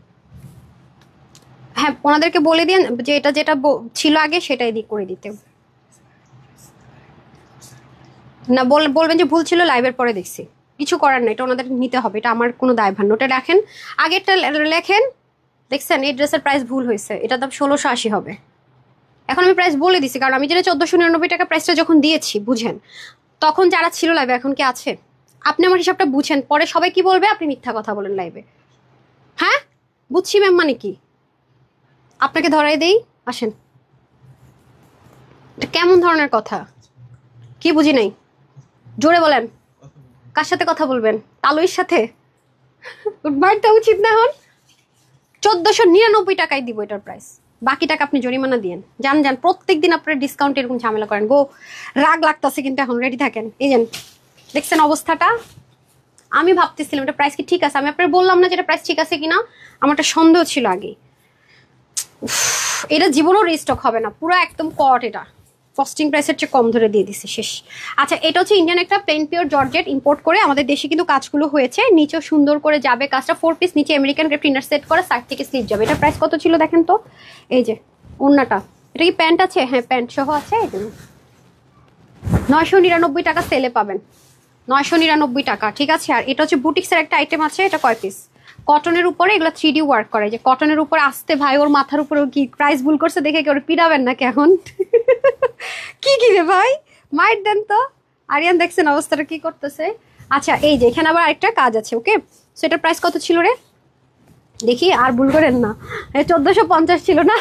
S1: হ্যাঁ, ওনাদেরকে বলে দিন যে এটা যেটা ছিল আগে সেটাই করে দিতে। না বলবেন যে ভুল ছিল, লাইভের পরে দেখছি, কিছু করার না, এটা ওনাদের নিতে হবে, এটা আমার কোনো দায়ভার না। ওটা রাখেন, আগেরটা লেখেন। দেখছেন এই ড্রেসের প্রাইস ভুল হয়েছে, এটার দাম 1680 হবে। এখন আমি প্রাইস বলে দিছি, কারণ আমি যেটা 1499 টাকা প্রাইসটা যখন দিয়েছি, বুঝেন, তখন যারা ছিল লাইভে এখন কি আছে? আপনি আমার হিসাবটা বুঝেন, পরে সবাই কি বলবে আপনি মিথ্যা কথা বলেন লাইভে। হ্যাঁ, বুঝছি ম্যাম, মানে কি আপনাকে ধরাই দেই? আসেন, এটা কেমন ধরনের কথা? কি বুঝি নাই, জোরে বলেন। কার সাথে কথা বলবেন? তালুইর সাথে? মারতে উচিত না। এখন 1499 টাকায় দিব এটার প্রাইস। বাকি টাকা আপনি জরিমানা দিয়েন। যান যান, প্রত্যেকদিন আপনার ডিসকাউন্ট এরকম ঝামেলা করেন গো। রাগ লাগতেছে কিন্তু এখন, রেডি থাকেন। এই যে দেখছেন অবস্থাটা, আমি ভাবতেছিলাম এটা প্রাইস কি ঠিক আছে, আমি আপনার বললাম না যে এটা প্রাইস ঠিক আছে কিনা, আমার একটা সন্দেহ ছিল আগে। এটা জীবনও রিস্টক হবে না, পুরো একদম কট, এটা কস্টিং প্রাইসের চেয়ে কম ধরে দিয়ে দিছি, শেষ। আচ্ছা, এটা হচ্ছে ইন্ডিয়ান একটা প্লেন পিওর জর্জেট, ইম্পোর্ট করে আমাদের দেশে কিন্তু কাজগুলো হয়েছে, নিচেও সুন্দর করে যাবে কাজটা, 4 পিস, নিচে আমেরিকান ক্রেপ ইনার সেট করা, সাইড থেকে স্লিপ যাবে। এটা প্রাইস কত ছিল দেখেন তো, এই যে ওন্নাটা, এটা কি প্যান্ট আছে? হ্যাঁ প্যান্ট সহ আছে। এই যে 999 টাকা সেলে পাবেন, 999 টাকা, ঠিক আছে। আর এটা হচ্ছে বুটিক্সের একটা আইটেম আছে, এটা কয় পিস, কটনের উপরে, এগুলো 3D ওয়ার্ক করে, যে কটনের উপরে আসতে ভাই ওর মাথার উপরে কি প্রাইস ভুল করছে দেখে কি ওর পিড়াবেন নাকি এখন? কি কি রে ভাই, মাইট দেন তো। আরিয়ান দেখছেন অবস্থাটা কি করতেছে। আচ্ছা, এই যে এখানে আবার আরেকটা কাজ আছে, ওকে। সো এটার প্রাইস কত ছিল রে, দেখি আর ভুল করেন না, 1450 ছিল না,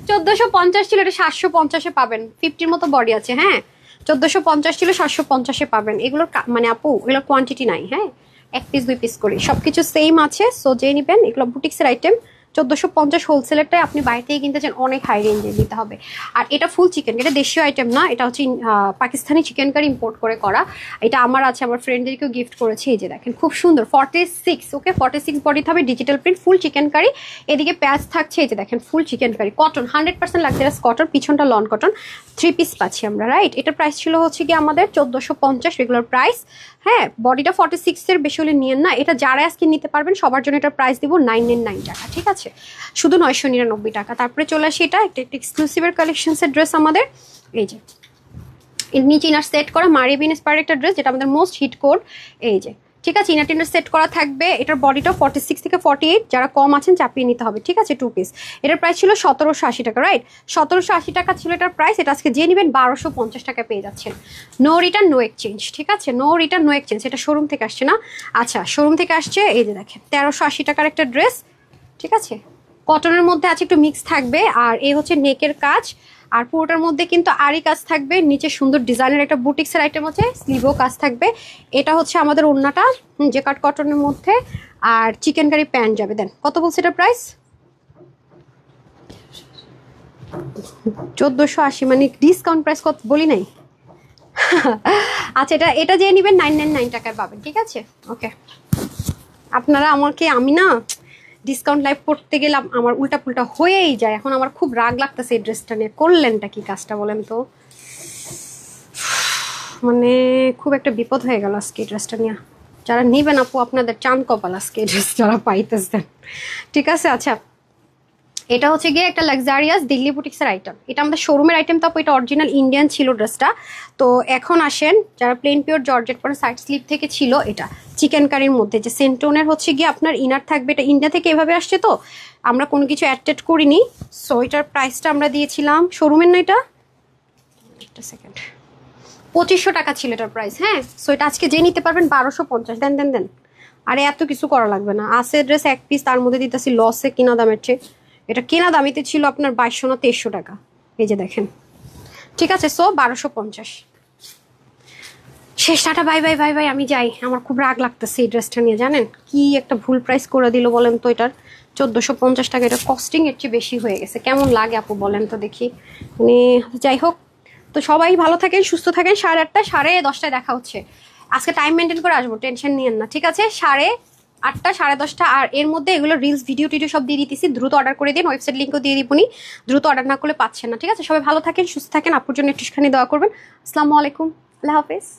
S1: 1450 ছিল, এটা 750-এ পাবেন, 50-র মতো বডি আছে, হ্যাঁ। 1450 ছিল, 750-এ পাবেন। এগুলোর মানে আপু এগুলোর কোয়ান্টিটি নাই, হ্যাঁ, 1 পিস 2 পিস করে সবকিছু সেম আছে। সো যে নিবেন, এগুলো বুটিক্সের আইটেম, 1450 হোলসেলেরটাই আপনি বাইরে থেকে কিনতে চান, অনেক হাই রেঞ্জে দিতে হবে। আর এটা ফুল চিকেন, এটা দেশীয় আইটেম না, এটা হচ্ছে পাকিস্তানি চিকেন কারি ইম্পোর্ট করে করা। এটা আমার আছে, আমার ফ্রেন্ডদেরকেও গিফট করেছি। এই যে দেখেন খুব সুন্দর, 46, ওকে, 46 বডি হবে, digital print, full chikankari. এদিকে প্যাচ থাকছে, এই যে দেখেন full chikankari, cotton, 100% luxurious cotton, পিছনটা লন কটন, 3 পিস পাচ্ছি আমরা, রাইট। এটার প্রাইস ছিল হচ্ছে কি আমাদের 1450 রেগুলার প্রাইস, হ্যাঁ। বডিটা 46-এর বেশি হলে নিয়েন না, এটা যারা আজকে নিতে পারবেন সবার জন্য এটার প্রাইস দিব 999 টাকা, ঠিক আছে, শুধু 999 টাকা। তারপরে চলে আসি, এটা একটা এক্সক্লুসিভের কালেকশনসের ড্রেস আমাদের, এই যে এর নিচে ইনার সেট করা মারিবিন ইন্সপায়ার্ড একটা ড্রেস, যেটা আমাদের মোস্ট হিট কোড, এই যে, ঠিক আছে। ইনার টিনার সেট করা থাকবে, এটার বডিটা 46 থেকে 48, যারা কম আছেন চাপিয়ে নিতে হবে, ঠিক আছে, 2 পিস। এটার প্রাইস ছিল 1780 টাকা, রাইট, 1780 টাকা ছিল এটার প্রাইস। এটা আজকে যে নেবেন 1250 টাকা পেয়ে যাচ্ছেন, নো রিটার্ন নো এক্সচেঞ্জ, ঠিক আছে, নো রিটার্ন নো এক্সচেঞ্জ। এটা শোরুম থেকে আসছে না, আচ্ছা শোরুম থেকে আসছে। এই যে দেখেন 1380 টাকার একটা ড্রেস, ঠিক আছে, কটনের মধ্যে আছে, একটু মিক্স থাকবে। আর এই হচ্ছে নেকের কাজ, আর পুরোটার মধ্যে কিন্তু আরি কাজ থাকবে, নিচে সুন্দর ডিজাইনের একটা বুটিক্সের আইটেম আছে, স্লিভও কাজ থাকবে। এটা হচ্ছে আমাদের ওড়নাটা, যে কাট কটনের মধ্যে, আর চিকেন কারি প্যান্ট যাবে। দেন কত বলছে এটা প্রাইস, 1480, মানে ডিসকাউন্ট প্রাইস কত বলি নাই। আচ্ছা, এটা যে নেবেন 999 টাকায় পাবেন, ঠিক আছে, ওকে। আপনারা আমাকে, আমি না ডিসকাউন্ট লাইভ করতে গেলাম আমার উল্টা পুল্টা হয়েই যায়, এখন আমার খুব রাগ লাগতেছে এই ড্রেসটা নিয়ে। করলেনটা কি কাজটা বলেন তো, মানে খুব একটা বিপদ হয়ে গেল আজকে এই ড্রেসটা নিয়ে। যারা নিবেন আপু আপনাদের চান কপাল আজকে এই ড্রেস যারা পাইতেছেন, ঠিক আছে। আচ্ছা, এটা হচ্ছে গিয়ে একটা লাক্সারিয়াস দিল্লি বুটিক্সের আইটেম, এটা আমাদের শোরুমের আইটেম, তারপর এটা অরিজিনাল ইন্ডিয়ান ছিল ড্রেসটা। তো এখন আসেন যারা প্লেন পিওর জর্জেট পরে, সাইড স্লিপ থেকে ছিল, এটা চিকেন কারির মধ্যে, যে সেন্টোনের হচ্ছে গিয়ে আপনার ইনার থাকবে, এটা ইন্ডিয়া থেকে এভাবে আসছে, তো আমরা কোনো কিছু অ্যাড করিনি। সো এটার প্রাইসটা আমরা দিয়েছিলাম শোরুমের, না এটা একটা সেকেন্ড, 2500 টাকা ছিল এটার প্রাইস, হ্যাঁ। সো এটা আজকে যে নিতে পারবেন 1250, দেন দেন দেন। আরে এত কিছু করা লাগবে না, আছে ড্রেস 1 পিস, তার মধ্যে দিতেছি লসে কিনা দামের চেয়ে। এটা কেনা দামিতে ছিল আপনার 2200 না 2300 টাকা, এই যে দেখেন, ঠিক আছে। সো 1250 শেষ, tata, bye bye bye bye, আমি যাই। আমার খুব রাগ লাগতেছে এই ড্রেসটা নিয়ে, জানেন কি একটা ভুল প্রাইস করে দিল বলেন তো। এটার 1450 টাকা, এটা কস্টিং এর চেয়ে বেশি হয়ে গেছে, কেমন লাগে আপু বলেন তো দেখি। মানে যাই হোক, তো সবাই ভালো থাকেন, সুস্থ থাকেন। 8:30 10:30 দেখা হচ্ছে, আজকে টাইম মেনটেন করে আসবো, টেনশন নিয়েন না, ঠিক আছে। 8:30 10:30, আর এর মধ্যে এগুলো রিলস ভিডিও টিডিও সব দিয়ে দিতেছি, দ্রুত অর্ডার করে দিন, ওয়েবসাইট লিঙ্কও দিয়ে দিবনি, দ্রুত অর্ডার না করলে পাচ্ছেন না, ঠিক আছে। সবাই ভালো থাকেন, সুস্থ থাকেন, আপুর জন্য একটুখানি দোয়া করবেন। আসসালামু আলাইকুম, আল্লাহ হাফেজ।